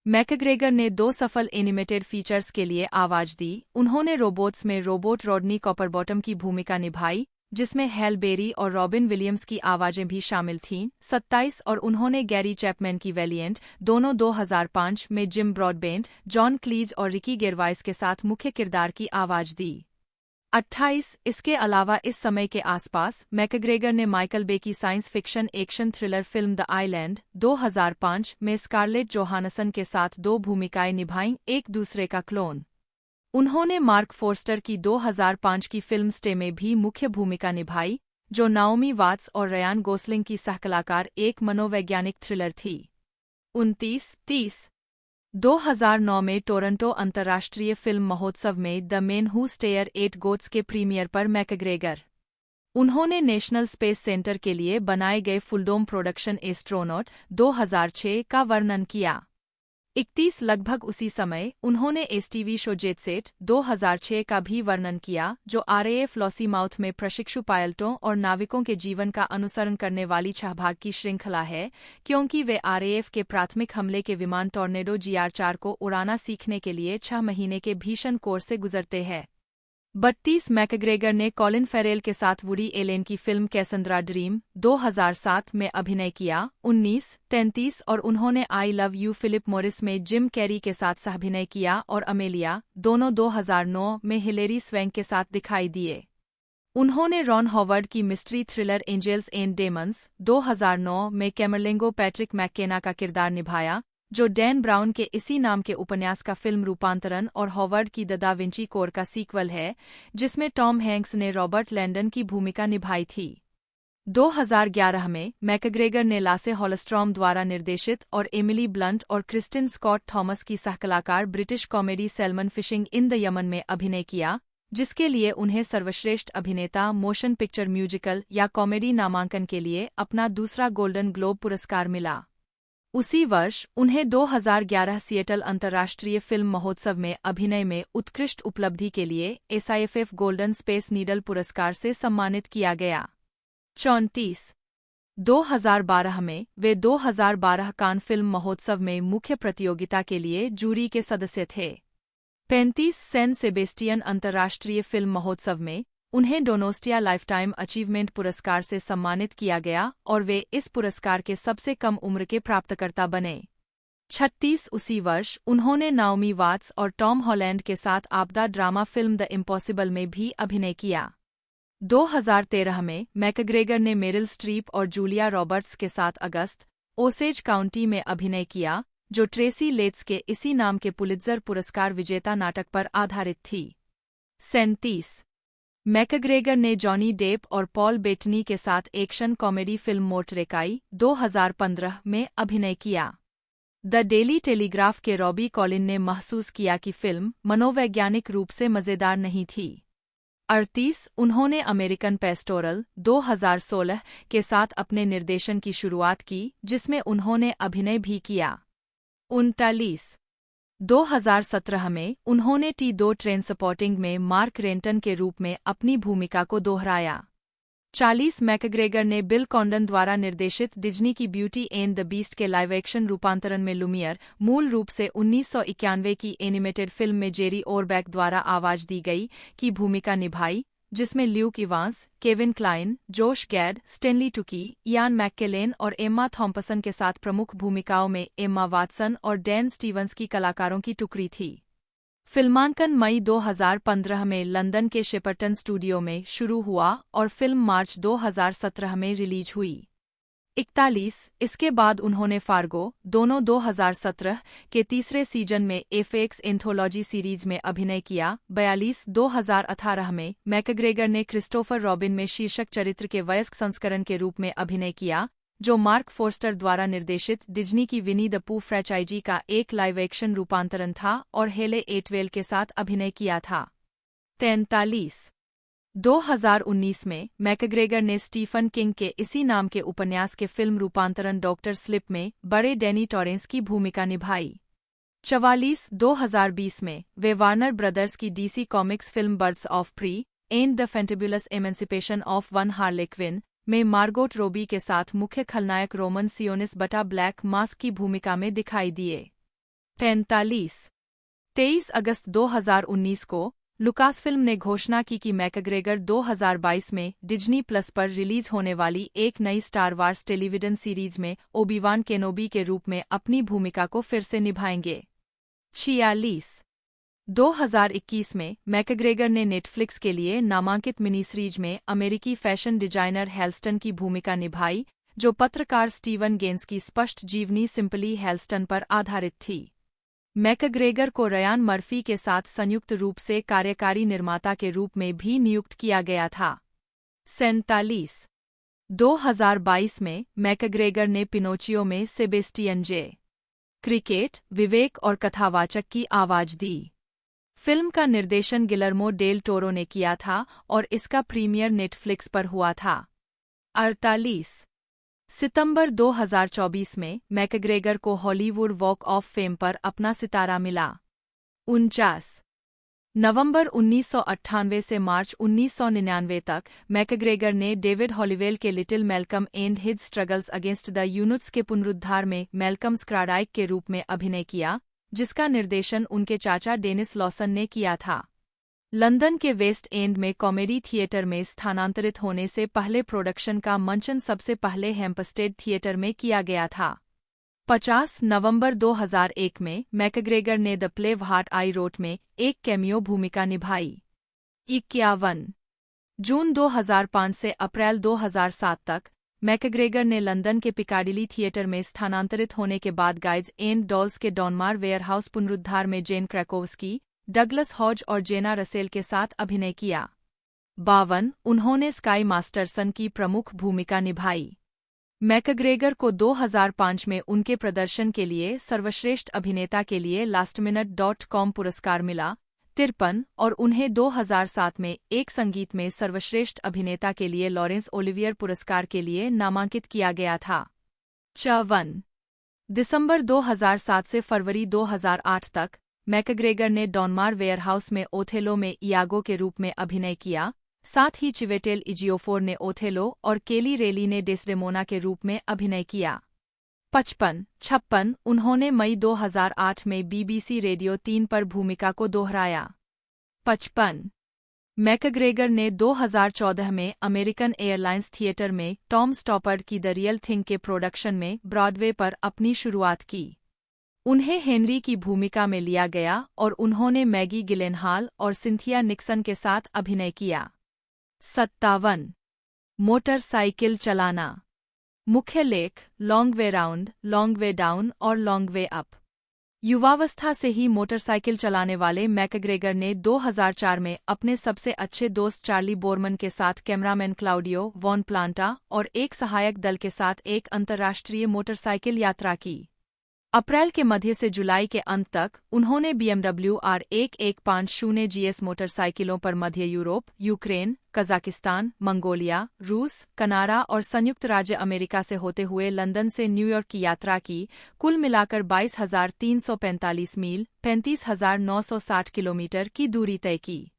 मैकग्रेगर ने 2 सफल एनिमेटेड फीचर्स के लिए आवाज दी। उन्होंने रोबोट्स में रोबोट रॉडनी कॉपरबॉटम की भूमिका निभाई जिसमें हैल बेरी और रॉबिन विलियम्स की आवाजें भी शामिल थीं। 27 और उन्होंने गैरी चैपमैन की वैलिएंट दोनों 2005 में जिम ब्रॉडबेंट, जॉन क्लीज और रिकी गेरवाइस के साथ मुख्य किरदार की आवाज दी। 28 इसके अलावा इस समय के आसपास मैकग्रेगर ने माइकल बे की science fiction action thriller film the island 2005 में स्कारलेट जोहानसन के साथ 2 भूमिकाएं निभाईं, एक दूसरे का क्लोन। उन्होंने मार्क फोर्स्टर की 2005 की फिल्म स्टे में भी मुख्य भूमिका निभाई, जो नाओमी वाट्स और रयान गोसलिंग की सहकलाकार एक मनोवैज्ञानिक थ्रिलर थी। 29-30 2009 में टोरंटो अंतर्राष्ट्रीय फिल्म महोत्सव में the main who stare at goats के प्रीमियर पर मैकग्रेगर। उन्होंने नेशनल स्पेस सेंटर के लिए बनाए गए फुलडोम प्रोडक्शन एस्ट्रोनॉट 2006 का वर्णन किया। 31 लगभग उसी समय उन्होंने एसटीवी शो जेटसेट 2006 का भी वर्णन किया, जो आरएएफ लॉसीमाउथ में प्रशिक्षु पायलटों और नाविकों के जीवन का अनुसरण करने वाली 6 भाग की श्रृंखला है, क्योंकि वे आरएएफ के प्राथमिक हमले के विमान टॉर्नेडो GR4 को उड़ाना सीखने के लिए 6 महीने के भीषण कोर्स से गुजरते हैं। 32 मैकग्रेगर ने कॉलिन फेरेल के साथ वुडी एलेन की फिल्म कैसंद्रा ड्रीम 2007 में अभिनय किया। 19-33 और उन्होंने I love you Phillip Morris में जिम कैरी के साथ सहाभिनय किया और अमेलिया, दोनों 2009 में हिलेरी स्वेंक के साथ दिखाई दिए। उन्होंने रॉन हॉवर्ड की mystery thriller Angels and Demons 2009 में कैमरलेंगो पैट्रिक मैककेना का किरदार निभाया, जो डैन ब्राउन के इसी नाम के उपन्यास का फिल्म रूपांतरण और हॉवर्ड की द दा विंची कोड का सीक्वल है, जिसमें टॉम हैंक्स ने रॉबर्ट लैंडन की भूमिका निभाई थी। 2011 में मैकग्रेगर ने लासे हॉलस्ट्रॉम द्वारा निर्देशित और एमिली ब्लंट और क्रिस्टिन स्कॉट थॉमस की सहकलाकार British comedy Salmon Fishing in the Yemen में अभिनय किया, जिसके लिए उन्हें सर्वश्रेष्ठ अभिनेता मोशन पिक्चर म्यूजिकल या कॉमेडी नामांकन के लिए अपना दूसरा गोल्डन ग्लोब पुरस्कार मिला। उसी वर्ष उन्हें 2011 सिएटल अंतर्राष्ट्रीय फिल्म महोत्सव में अभिनय में उत्कृष्ट उपलब्धि के लिए SIFF गोल्डन स्पेस नीडल पुरस्कार से सम्मानित किया गया। 34 2012 में वे 2012 कान फिल्म महोत्सव में मुख्य प्रतियोगिता के लिए जूरी के सदस्य थे। 35 सैन सेबेस्टियन अंतर्राष्ट्रीय फिल्म महोत्सव में उन्हें डोनोस्टिया लाइफटाइम अचीवमेंट पुरस्कार से सम्मानित किया गया और वे इस पुरस्कार के सबसे कम उम्र के प्राप्तकर्ता बने। 36 उसी वर्ष उन्होंने नाओमी वाट्स और टॉम हॉलैंड के साथ आपदा ड्रामा फिल्म द इम्पॉसिबल में भी अभिनय किया। 2013 में मैकग्रेगर ने मेरिल स्ट्रीप और जूलिया रॉबर्ट्स के साथ अगस्त ओसेज काउंटी में अभिनय किया, जो ट्रेसी लेट्स के इसी नाम के पुलित्जर पुरस्कार विजेता नाटक पर आधारित थी। 37 मैकग्रेगर ने जॉनी डेप और पॉल बेटनी के साथ एक्शन कॉमेडी फिल्म मोर्टरेकाई 2015 में अभिनय किया। द डेली टेलीग्राफ के रॉबी कॉलिन ने महसूस किया कि फिल्म मनोवैज्ञानिक रूप से मज़ेदार नहीं थी। 38 उन्होंने अमेरिकन पेस्टोरल 2016 के साथ अपने निर्देशन की शुरुआत की, जिसमें उन्होंने अभिनय भी किया। 39 2017 में उन्होंने T2 ट्रेन सपोर्टिंग में मार्क रेंटन के रूप में अपनी भूमिका को दोहराया। 40 मैकग्रेगर ने बिल कॉन्डन द्वारा निर्देशित डिज्नी की ब्यूटी एंड द बीस्ट के लाइव एक्शन रूपांतरण में लुमियर, मूल रूप से 1991 की एनिमेटेड फिल्म में जेरी ओरबैक द्वारा आवाज दी गई, की भूमिका निभाई, जिसमें ल्यूक इवांस, केविन क्लाइन, जोश गैड, स्टेनली टुकी, इयान मैककेलेन और एम्मा थॉम्पसन के साथ प्रमुख भूमिकाओं में एम्मा वाटसन और डैन स्टीवंस की कलाकारों की टुकड़ी थी। फिल्मांकन मई 2015 में लंदन के शेपर्टन स्टूडियो में शुरू हुआ और फिल्म मार्च 2017 में रिलीज हुई। 41 इसके बाद उन्होंने फार्गो, दोनों 2017 के तीसरे सीजन में एफएक्स एंथोलॉजी सीरीज में अभिनय किया। 42 2018 में मैकग्रेगर ने क्रिस्टोफर रॉबिन में शीर्षक चरित्र के वयस्क संस्करण के रूप में अभिनय किया, जो मार्क फोर्स्टर द्वारा निर्देशित डिज्नी की विनी द पू फ्रैंचाइजी का एक लाइव एक्शन रूपांतरण था और हेले एटवेल के साथ अभिनय किया था। 43 2019 में मैकग्रेगर ने स्टीफन किंग के इसी नाम के उपन्यास के फिल्म रूपांतरण डॉक्टर स्लिप में बड़े डैनी टॉरेंस की भूमिका निभाई। 44 2020 में वे वार्नर ब्रदर्स की DC comics film birds of prey and the fantabulous emancipation of one Harley Quinn में मार्गोट रोबी के साथ मुख्य खलनायक रोमन सियोनिस बटा ब्लैक मास्क की भूमिका में दिखाई दिए। 45 23 अगस्त 2019 को लुकास फिल्म ने घोषणा की कि मैकग्रेगर 2022 में डिज्नी प्लस पर रिलीज होने वाली एक नई स्टार वार्स टेलीविजन सीरीज में ओबी-वान केनोबी के रूप में अपनी भूमिका को फिर से निभाएंगे। 46 2021 में मैकग्रेगर ने नेटफ्लिक्स के लिए नामांकित मिनी सीरीज में अमेरिकी फैशन डिजाइनर हेल्स्टन की भूमिका निभाई, जो पत्रकार स्टीवन गेंस की स्पष्ट जीवनी सिंपली हेल्स्टन पर आधारित थी। मैकग्रेगर को रयान मर्फी के साथ संयुक्त रूप से कार्यकारी निर्माता के रूप में भी नियुक्त किया गया था। 47 2022 में मैकग्रेगर ने पिनोचियो में सेबेस्टियन जे. क्रिकेट, विवेक और कथावाचक की आवाज दी। फिल्म का निर्देशन गिलर्मो डेल टोरो ने किया था और इसका प्रीमियर नेटफ्लिक्स पर हुआ था। 48 सितंबर 2024 में मैकग्रेगर को हॉलीवुड वॉक ऑफ फेम पर अपना सितारा मिला। 49 नवंबर 1998 से मार्च 1999 तक मैकग्रेगर ने डेविड हॉलीवेल के Little Malcolm and His Struggles Against the Eunuchs के पुनरुद्धार में मैल्कम स्क्राडाइक के रूप में अभिनय किया, जिसका निर्देशन उनके चाचा डेनिस लॉसन ने किया था। लंदन के वेस्ट एंड में कॉमेडी थिएटर में स्थानांतरित होने से पहले प्रोडक्शन का मंचन सबसे पहले हैम्पस्टेड थिएटर में किया गया था। 50 नवंबर 2001 में मैकग्रेगर ने the play heart I wrote में एक कैमियो भूमिका निभाई। 51 जून 2005 से अप्रैल 2007 तक मैकग्रेगर ने लंदन के पिकाडिली थिएटर में स्थानांतरित होने के बाद गाइज एंड डॉल्स के डॉनमार वेयरहाउस पुनरुद्धार में जेन क्रैकोव्स्की, डगलस हॉज और जेना रसेल के साथ अभिनय किया। 52 उन्होंने स्काई मास्टरसन की प्रमुख भूमिका निभाई। मैकग्रेगर को 2005 में उनके प्रदर्शन के लिए सर्वश्रेष्ठ अभिनेता के लिए lastminute.com पुरस्कार मिला। 53 और उन्हें 2007 में एक संगीत में सर्वश्रेष्ठ अभिनेता के लिए लॉरेंस ओलिवियर पुरस्कार के लिए नामांकित किया गया था। 54 दिसंबर 2007 से फरवरी 2008 तक मैकग्रेगर ने डॉनमार वेयरहाउस में ओथेलो में इयागो के रूप में अभिनय किया। साथ ही चिवेटेल इजियोफोर ने ओथेलो और केली रेली ने डेस्डेमोना के रूप में अभिनय किया। 55 उन्होंने मई 2008 में BBC रेडियो 3 पर भूमिका को दोहराया। 55 मैकग्रेगर ने 2014 में अमेरिकन एयरलाइंस थिएटर में टॉम स्टॉपर्ड की द रियल थिंग के प्रोडक्शन में ब्रॉडवे पर अपनी शुरुआत की। उन्हें हेनरी की भूमिका में लिया गया और उन्होंने मैगी गिलेनहॉल और सिंथिया निक्सन के साथ अभिनय किया। 57 मोटरसाइकिल चलाना। मुख्य लेख long way round, long way down और लॉन्ग वे अप। युवावस्था से ही मोटरसाइकिल चलाने वाले मैकग्रेगर ने 2004 में अपने सबसे अच्छे दोस्त चार्ली बोरमन के साथ कैमरामैन क्लाउडियो वॉन प्लांटा और एक सहायक दल के साथ एक अंतर्राष्ट्रीय मोटरसाइकिल यात्रा की। अप्रैल के मध्य से जुलाई के अंत तक उन्होंने BMW R1150 GS मोटरसाइकिलों पर मध्य यूरोप, यूक्रेन, कजाकिस्तान, मंगोलिया, रूस, कनाडा और संयुक्त राज्य अमेरिका से होते हुए लंदन से न्यूयॉर्क की यात्रा की। कुल मिलाकर 22,345 मील 35,960 किलोमीटर की दूरी तय की।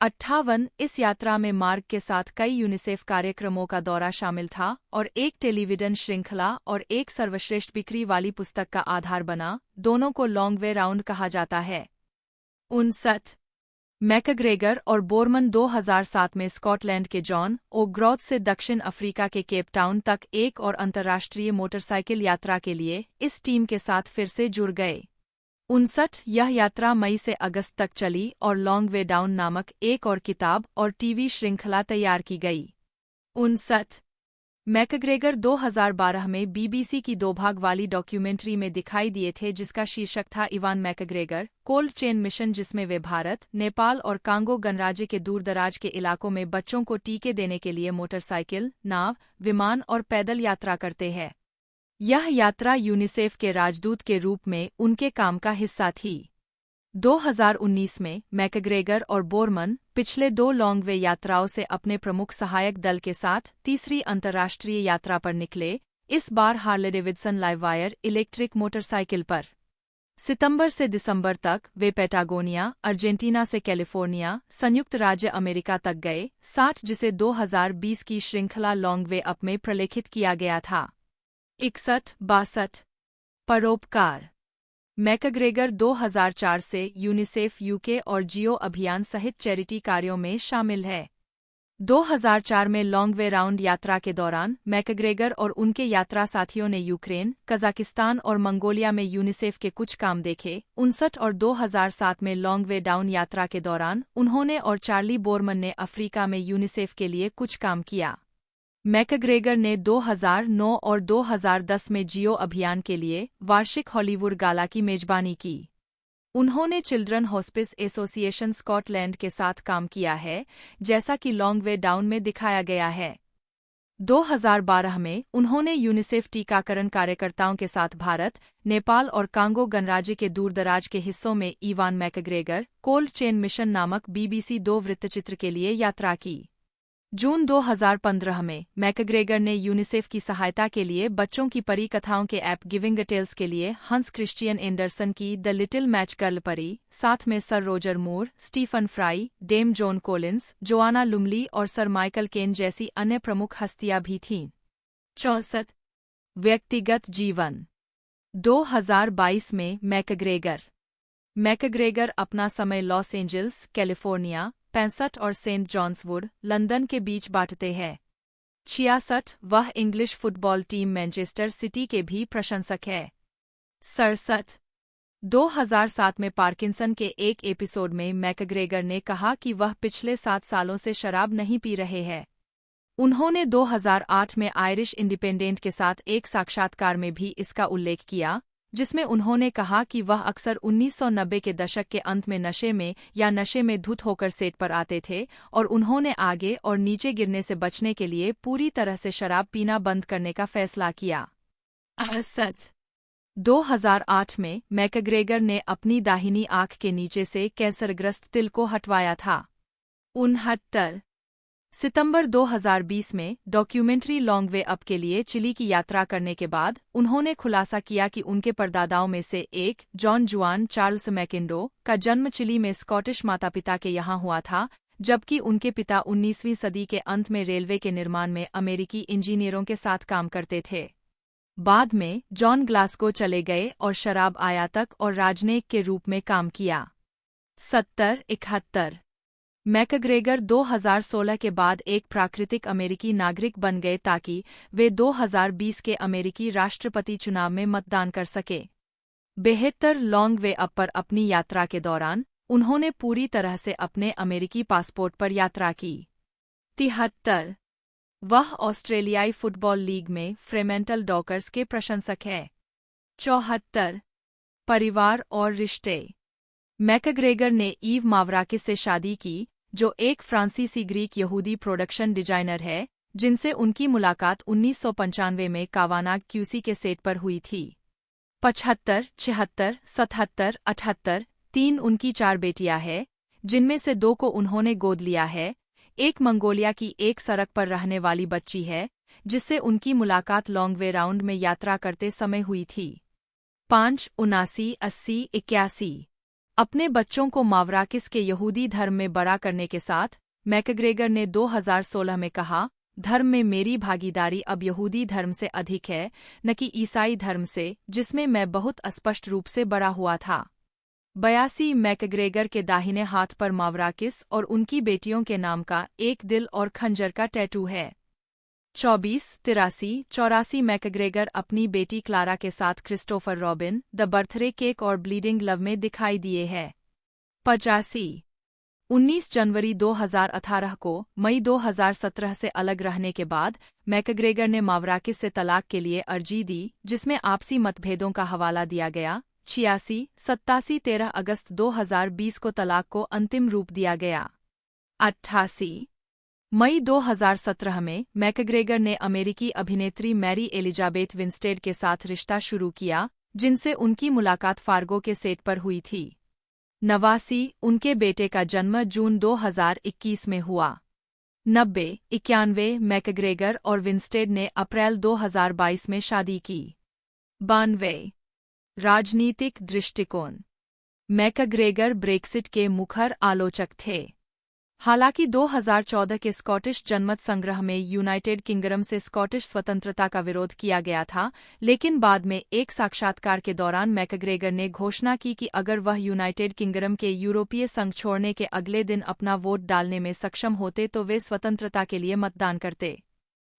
58 इस यात्रा में मार्ग के साथ कई यूनिसेफ कार्यक्रमों का दौरा शामिल था और एक टेलीविजन श्रृंखला और एक सर्वश्रेष्ठ बिक्री वाली पुस्तक का आधार बना, दोनों को लॉन्ग वे राउंड कहा जाता है। 59 मैकग्रेगर और बोरमन 2007 में स्कॉटलैंड के जॉन ओ ग्रॉथ से दक्षिण अफ्रीका के केप टाउन तक एक और अंतर्राष्ट्रीय मोटरसाइकिल यात्रा के लिए इस टीम के साथ फिर से जुड़ गए। 59 यह यात्रा मई से अगस्त तक चली और लॉन्ग वे डाउन नामक एक और किताब और टीवी श्रृंखला तैयार की गई। 59 मैकग्रेगर 2012 में BBC की 2 भाग वाली डॉक्यूमेंट्री में दिखाई दिए थे जिसका शीर्षक था Ivan McGregor cold chain mission, जिसमें वे भारत, नेपाल और कांगो गणराज्य के दूरदराज के इलाकों में बच्चों को टीके देने के लिए मोटरसाइकिल, नाव, विमान और पैदल यात्रा करते हैं। यह यात्रा यूनिसेफ के राजदूत के रूप में उनके काम का हिस्सा थी। 2019 में मैकग्रेगर और बोरमन पिछले 2 लॉन्ग वे यात्राओं से अपने प्रमुख सहायक दल के साथ तीसरी अंतर्राष्ट्रीय यात्रा पर निकले, इस बार Harley Davidson LiveWire electric motorcycle पर। सितंबर से दिसंबर तक वे पैटागोनिया, अर्जेंटीना से कैलिफोर्निया, संयुक्त राज्य अमेरिका तक गए, 60 जिसे 2020 की श्रृंखला लॉन्ग वे अप में प्रलेखित किया गया था। 61 परोपकार। मैकग्रेगर 2004 से यूनिसेफ UK और जियो अभियान सहित चैरिटी कार्यों में शामिल है। 2004 में लॉन्ग वे राउंड यात्रा के दौरान मैकग्रेगर और उनके यात्रा साथियों ने यूक्रेन, कजाकिस्तान और मंगोलिया में यूनिसेफ के कुछ काम देखे। 59 और 2007 में लॉन्ग वे डाउन यात्रा के दौरान उन्होंने और चार्ली बोरमन ने अफ्रीका में यूनिसेफ के लिए कुछ काम किया। मैकग्रेगर ने 2009 और 2010 में जियो अभियान के लिए वार्षिक हॉलीवुड गाला की मेजबानी की। उन्होंने चिल्ड्रन हॉस्पिस एसोसिएशन स्कॉटलैंड के साथ काम किया है, जैसा कि लॉन्ग वे डाउन में दिखाया गया है। 2012 में उन्होंने यूनिसेफ टीकाकरण कार्यकर्ताओं के साथ भारत, नेपाल और कांगो गणराज्य के दूरदराज के हिस्सों में Ivan McGregor cold chain mission नामक BBC 2 वृत्तचित्र के लिए यात्रा की। जून 2015 में मैकग्रेगर ने यूनिसेफ की सहायता के लिए बच्चों की परी कथाओं के ऐप गिविंग टेल्स के लिए हंस क्रिश्चियन एंडरसन की द लिटिल मैच गर्ल परी, साथ में Sir Roger Moore, Stephen Fry, Dame Joan Collins, Joanna Lumley और सर माइकल केन जैसी अन्य प्रमुख हस्तियां भी थीं। 64 व्यक्तिगत जीवन 2022 में मैकग्रेगर अपना समय लॉस एंजल्स, कैलिफोर्निया 65 और सेंट जॉन्सवुड, लंदन के बीच बांटते हैं। 66 वह English football team Manchester city के भी प्रशंसक है। 67 2007 में पार्किंसन के एक एपिसोड में मैकग्रेगर ने कहा कि वह पिछले 7 सालों से शराब नहीं पी रहे हैं। उन्होंने 2008 में आयरिश इंडिपेंडेंट के साथ एक साक्षात्कार में भी इसका उल्लेख किया, जिसमें उन्होंने कहा कि वह अक्सर 1990 के दशक के अंत में नशे में धुत होकर सेट पर आते थे और उन्होंने आगे और नीचे गिरने से बचने के लिए पूरी तरह से शराब पीना बंद करने का फैसला किया। 2008 में मैकग्रेगर ने अपनी दाहिनी आंख के नीचे से कैंसरग्रस्त तिल को हटवाया था। 69 सितंबर 2020 में डॉक्यूमेंट्री लॉन्ग वे अप के लिए चिली की यात्रा करने के बाद उन्होंने खुलासा किया कि उनके परदादाओं में से एक, जॉन जुआन चार्ल्स मैकिंडो, का जन्म चिली में स्कॉटिश माता-पिता के यहाँ हुआ था, जबकि उनके पिता 19वीं सदी के अंत में रेलवे के निर्माण में अमेरिकी इंजीनियरों के साथ काम करते थे। बाद में जॉन ग्लासगो चले गए और शराब आयातक और राजनयिक के रूप में काम किया। 71 मैकग्रेगर 2016 के बाद एक प्राकृतिक अमेरिकी नागरिक बन गए ताकि वे 2020 के अमेरिकी राष्ट्रपति चुनाव में मतदान कर सके। 72 लॉन्ग वे अप पर अपनी यात्रा के दौरान उन्होंने पूरी तरह से अपने अमेरिकी पासपोर्ट पर यात्रा की। 73 वह ऑस्ट्रेलियाई फुटबॉल लीग में फ्रेमेंटल डॉकर्स के प्रशंसक है। 74 परिवार और रिश्ते मैकग्रेगर ने ईव मावराकिस से शादी की, जो एक फ्रांसीसी ग्रीक यहूदी प्रोडक्शन डिजाइनर है, जिनसे उनकी मुलाकात 1995 में कावानाग क्यूसी के सेट पर हुई थी। 75 76 77 78 3 उनकी 4 बेटियां हैं, जिनमें से 2 को उन्होंने गोद लिया है। एक मंगोलिया की एक सड़क पर रहने वाली बच्ची है, जिससे उनकी मुलाकात लॉन्ग वे राउंड में यात्रा करते समय हुई थी। 5 79 80 81 अपने बच्चों को मावराकिस के यहूदी धर्म में बड़ा करने के साथ मैकग्रेगर ने 2016 में कहा, धर्म में मेरी भागीदारी अब यहूदी धर्म से अधिक है, न कि ईसाई धर्म से, जिसमें मैं बहुत अस्पष्ट रूप से बड़ा हुआ था। 82 मैकग्रेगर के दाहिने हाथ पर मावराकिस और उनकी बेटियों के नाम का एक दिल और खंजर का टैटू है। 24 83 84 मैकग्रेगर अपनी बेटी क्लारा के साथ Christopher robin, the birthday cake और ब्लीडिंग लव में दिखाई दिए हैं। 85 19 जनवरी 2018 को मई 2017 से अलग रहने के बाद मैकग्रेगर ने मावराकिस से तलाक के लिए अर्जी दी, जिसमें आपसी मतभेदों का हवाला दिया गया। 86 87 13 अगस्त 2020 को तलाक को अंतिम रूप दिया गया। 88 मई 2017 में मैकग्रेगर ने अमेरिकी अभिनेत्री मैरी एलिजाबेथ विंस्टेड के साथ रिश्ता शुरू किया, जिनसे उनकी मुलाकात फार्गो के सेट पर हुई थी। 89 उनके बेटे का जन्म जून 2021 में हुआ। 90 91 मैकग्रेगर और विंस्टेड ने अप्रैल 2022 में शादी की। 92 राजनीतिक दृष्टिकोण मैकग्रेगर ब्रेक्सिट के मुखर आलोचक थे। हालांकि 2014 के स्कॉटिश जनमत संग्रह में यूनाइटेड किंगडम से स्कॉटिश स्वतंत्रता का विरोध किया गया था, लेकिन बाद में एक साक्षात्कार के दौरान मैकग्रेगर ने घोषणा की कि अगर वह यूनाइटेड किंगडम के यूरोपीय संघ छोड़ने के अगले दिन अपना वोट डालने में सक्षम होते तो वे स्वतंत्रता के लिए मतदान करते।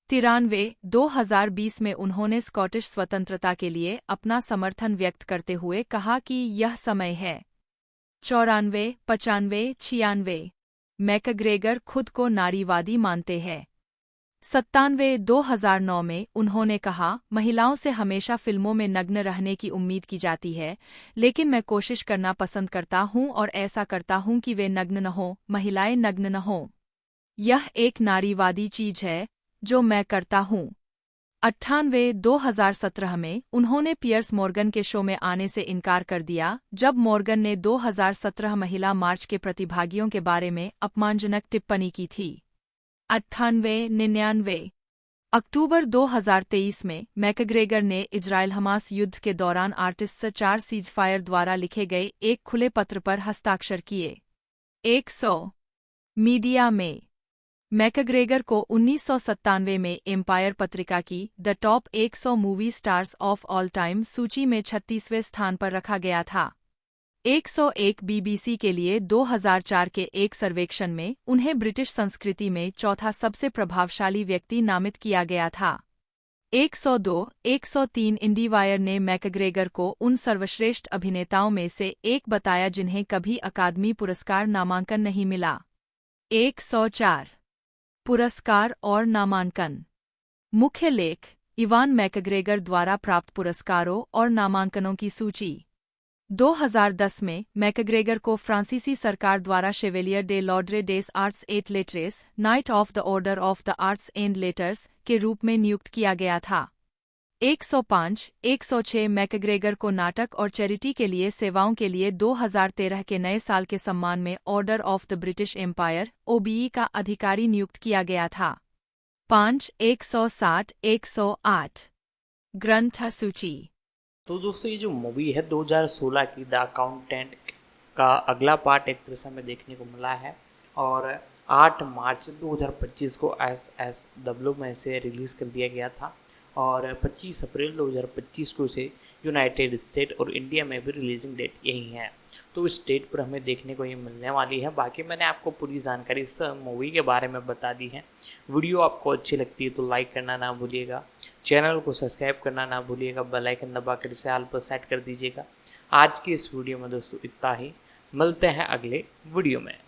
2020 में उन्होंने स्कॉटिश स्वतंत्रता के लिए अपना समर्थन व्यक्त करते हुए कहा कि यह समय है। 94, 95, 96 मैकग्रेगर खुद को नारीवादी मानते हैं। 2009 में उन्होंने कहा, महिलाओं से हमेशा फिल्मों में नग्न रहने की उम्मीद की जाती है, लेकिन मैं कोशिश करना पसंद करता हूं और ऐसा करता हूं कि वे नग्न न हों, महिलाएं नग्न न हों। यह एक नारीवादी चीज है जो मैं करता हूं। 2017 में उन्होंने पियर्स मॉर्गन के शो में आने से इनकार कर दिया जब मॉर्गन ने 2017 महिला मार्च के प्रतिभागियों के बारे में अपमानजनक टिप्पणी की थी। 99 अक्टूबर 2023 में मैकग्रेगर ने इजराइल-हमास युद्ध के दौरान आर्टिस्ट 4 सीजफायर द्वारा लिखे गए एक खुले पत्र पर हस्ताक्षर किए। 100 मीडिया में मैकग्रेगर को 1997 में एम्पायर पत्रिका की the top 100 movie stars of all time सूची में 36वें स्थान पर रखा गया था। 101 बीबीसी के लिए 2004 के एक सर्वेक्षण में उन्हें ब्रिटिश संस्कृति में चौथा सबसे प्रभावशाली व्यक्ति नामित किया गया था। 103 इंडीवायर ने मैकग्रेगर को उन सर्वश्रेष्ठ अभिनेताओं में से एक बताया जिन्हें कभी अकादमी पुरस्कार नामांकन नहीं मिला। 104 पुरस्कार और नामांकन। मुख्य लेख, इवान मैकग्रेगर द्वारा प्राप्त पुरस्कारों और नामांकनों की सूची। 2010 में मैकग्रेगर को फ्रांसीसी सरकार द्वारा Chevalier de l'Ordre des Arts et Lettres, Knight of the Order of the Arts and Letters के रूप में नियुक्त किया गया था। 106 मैकग्रेगर को नाटक और चैरिटी के लिए सेवाओं के लिए 2013 के नए साल के सम्मान में order of the British Empire (OBE) का अधिकारी नियुक्त किया गया था। 160, 108 ग्रंथ सूची। तो दोस्तों ये जो मूवी है 2016 की द अकाउंटेंट का अगला पार्ट एक तरह से हमें देखने को मिला है और 8 मार्च 2025 को SSW में से रिलीज़ कर दिया गया था और 25 अप्रैल 2025 को इसे यूनाइटेड स्टेट और इंडिया में भी रिलीजिंग डेट यही है। तो इस डेट पर हमें देखने को ये मिलने वाली है। बाकी मैंने आपको पूरी जानकारी इस मूवी के बारे में बता दी है। वीडियो आपको अच्छी लगती है तो लाइक करना ना भूलिएगा, चैनल को सब्सक्राइब करना ना भूलिएगा, बेल आइकन दबाकर इसे ऑल पर सेट कर दीजिएगा। आज की इस वीडियो में दोस्तों इतना ही, मिलते हैं अगले वीडियो में।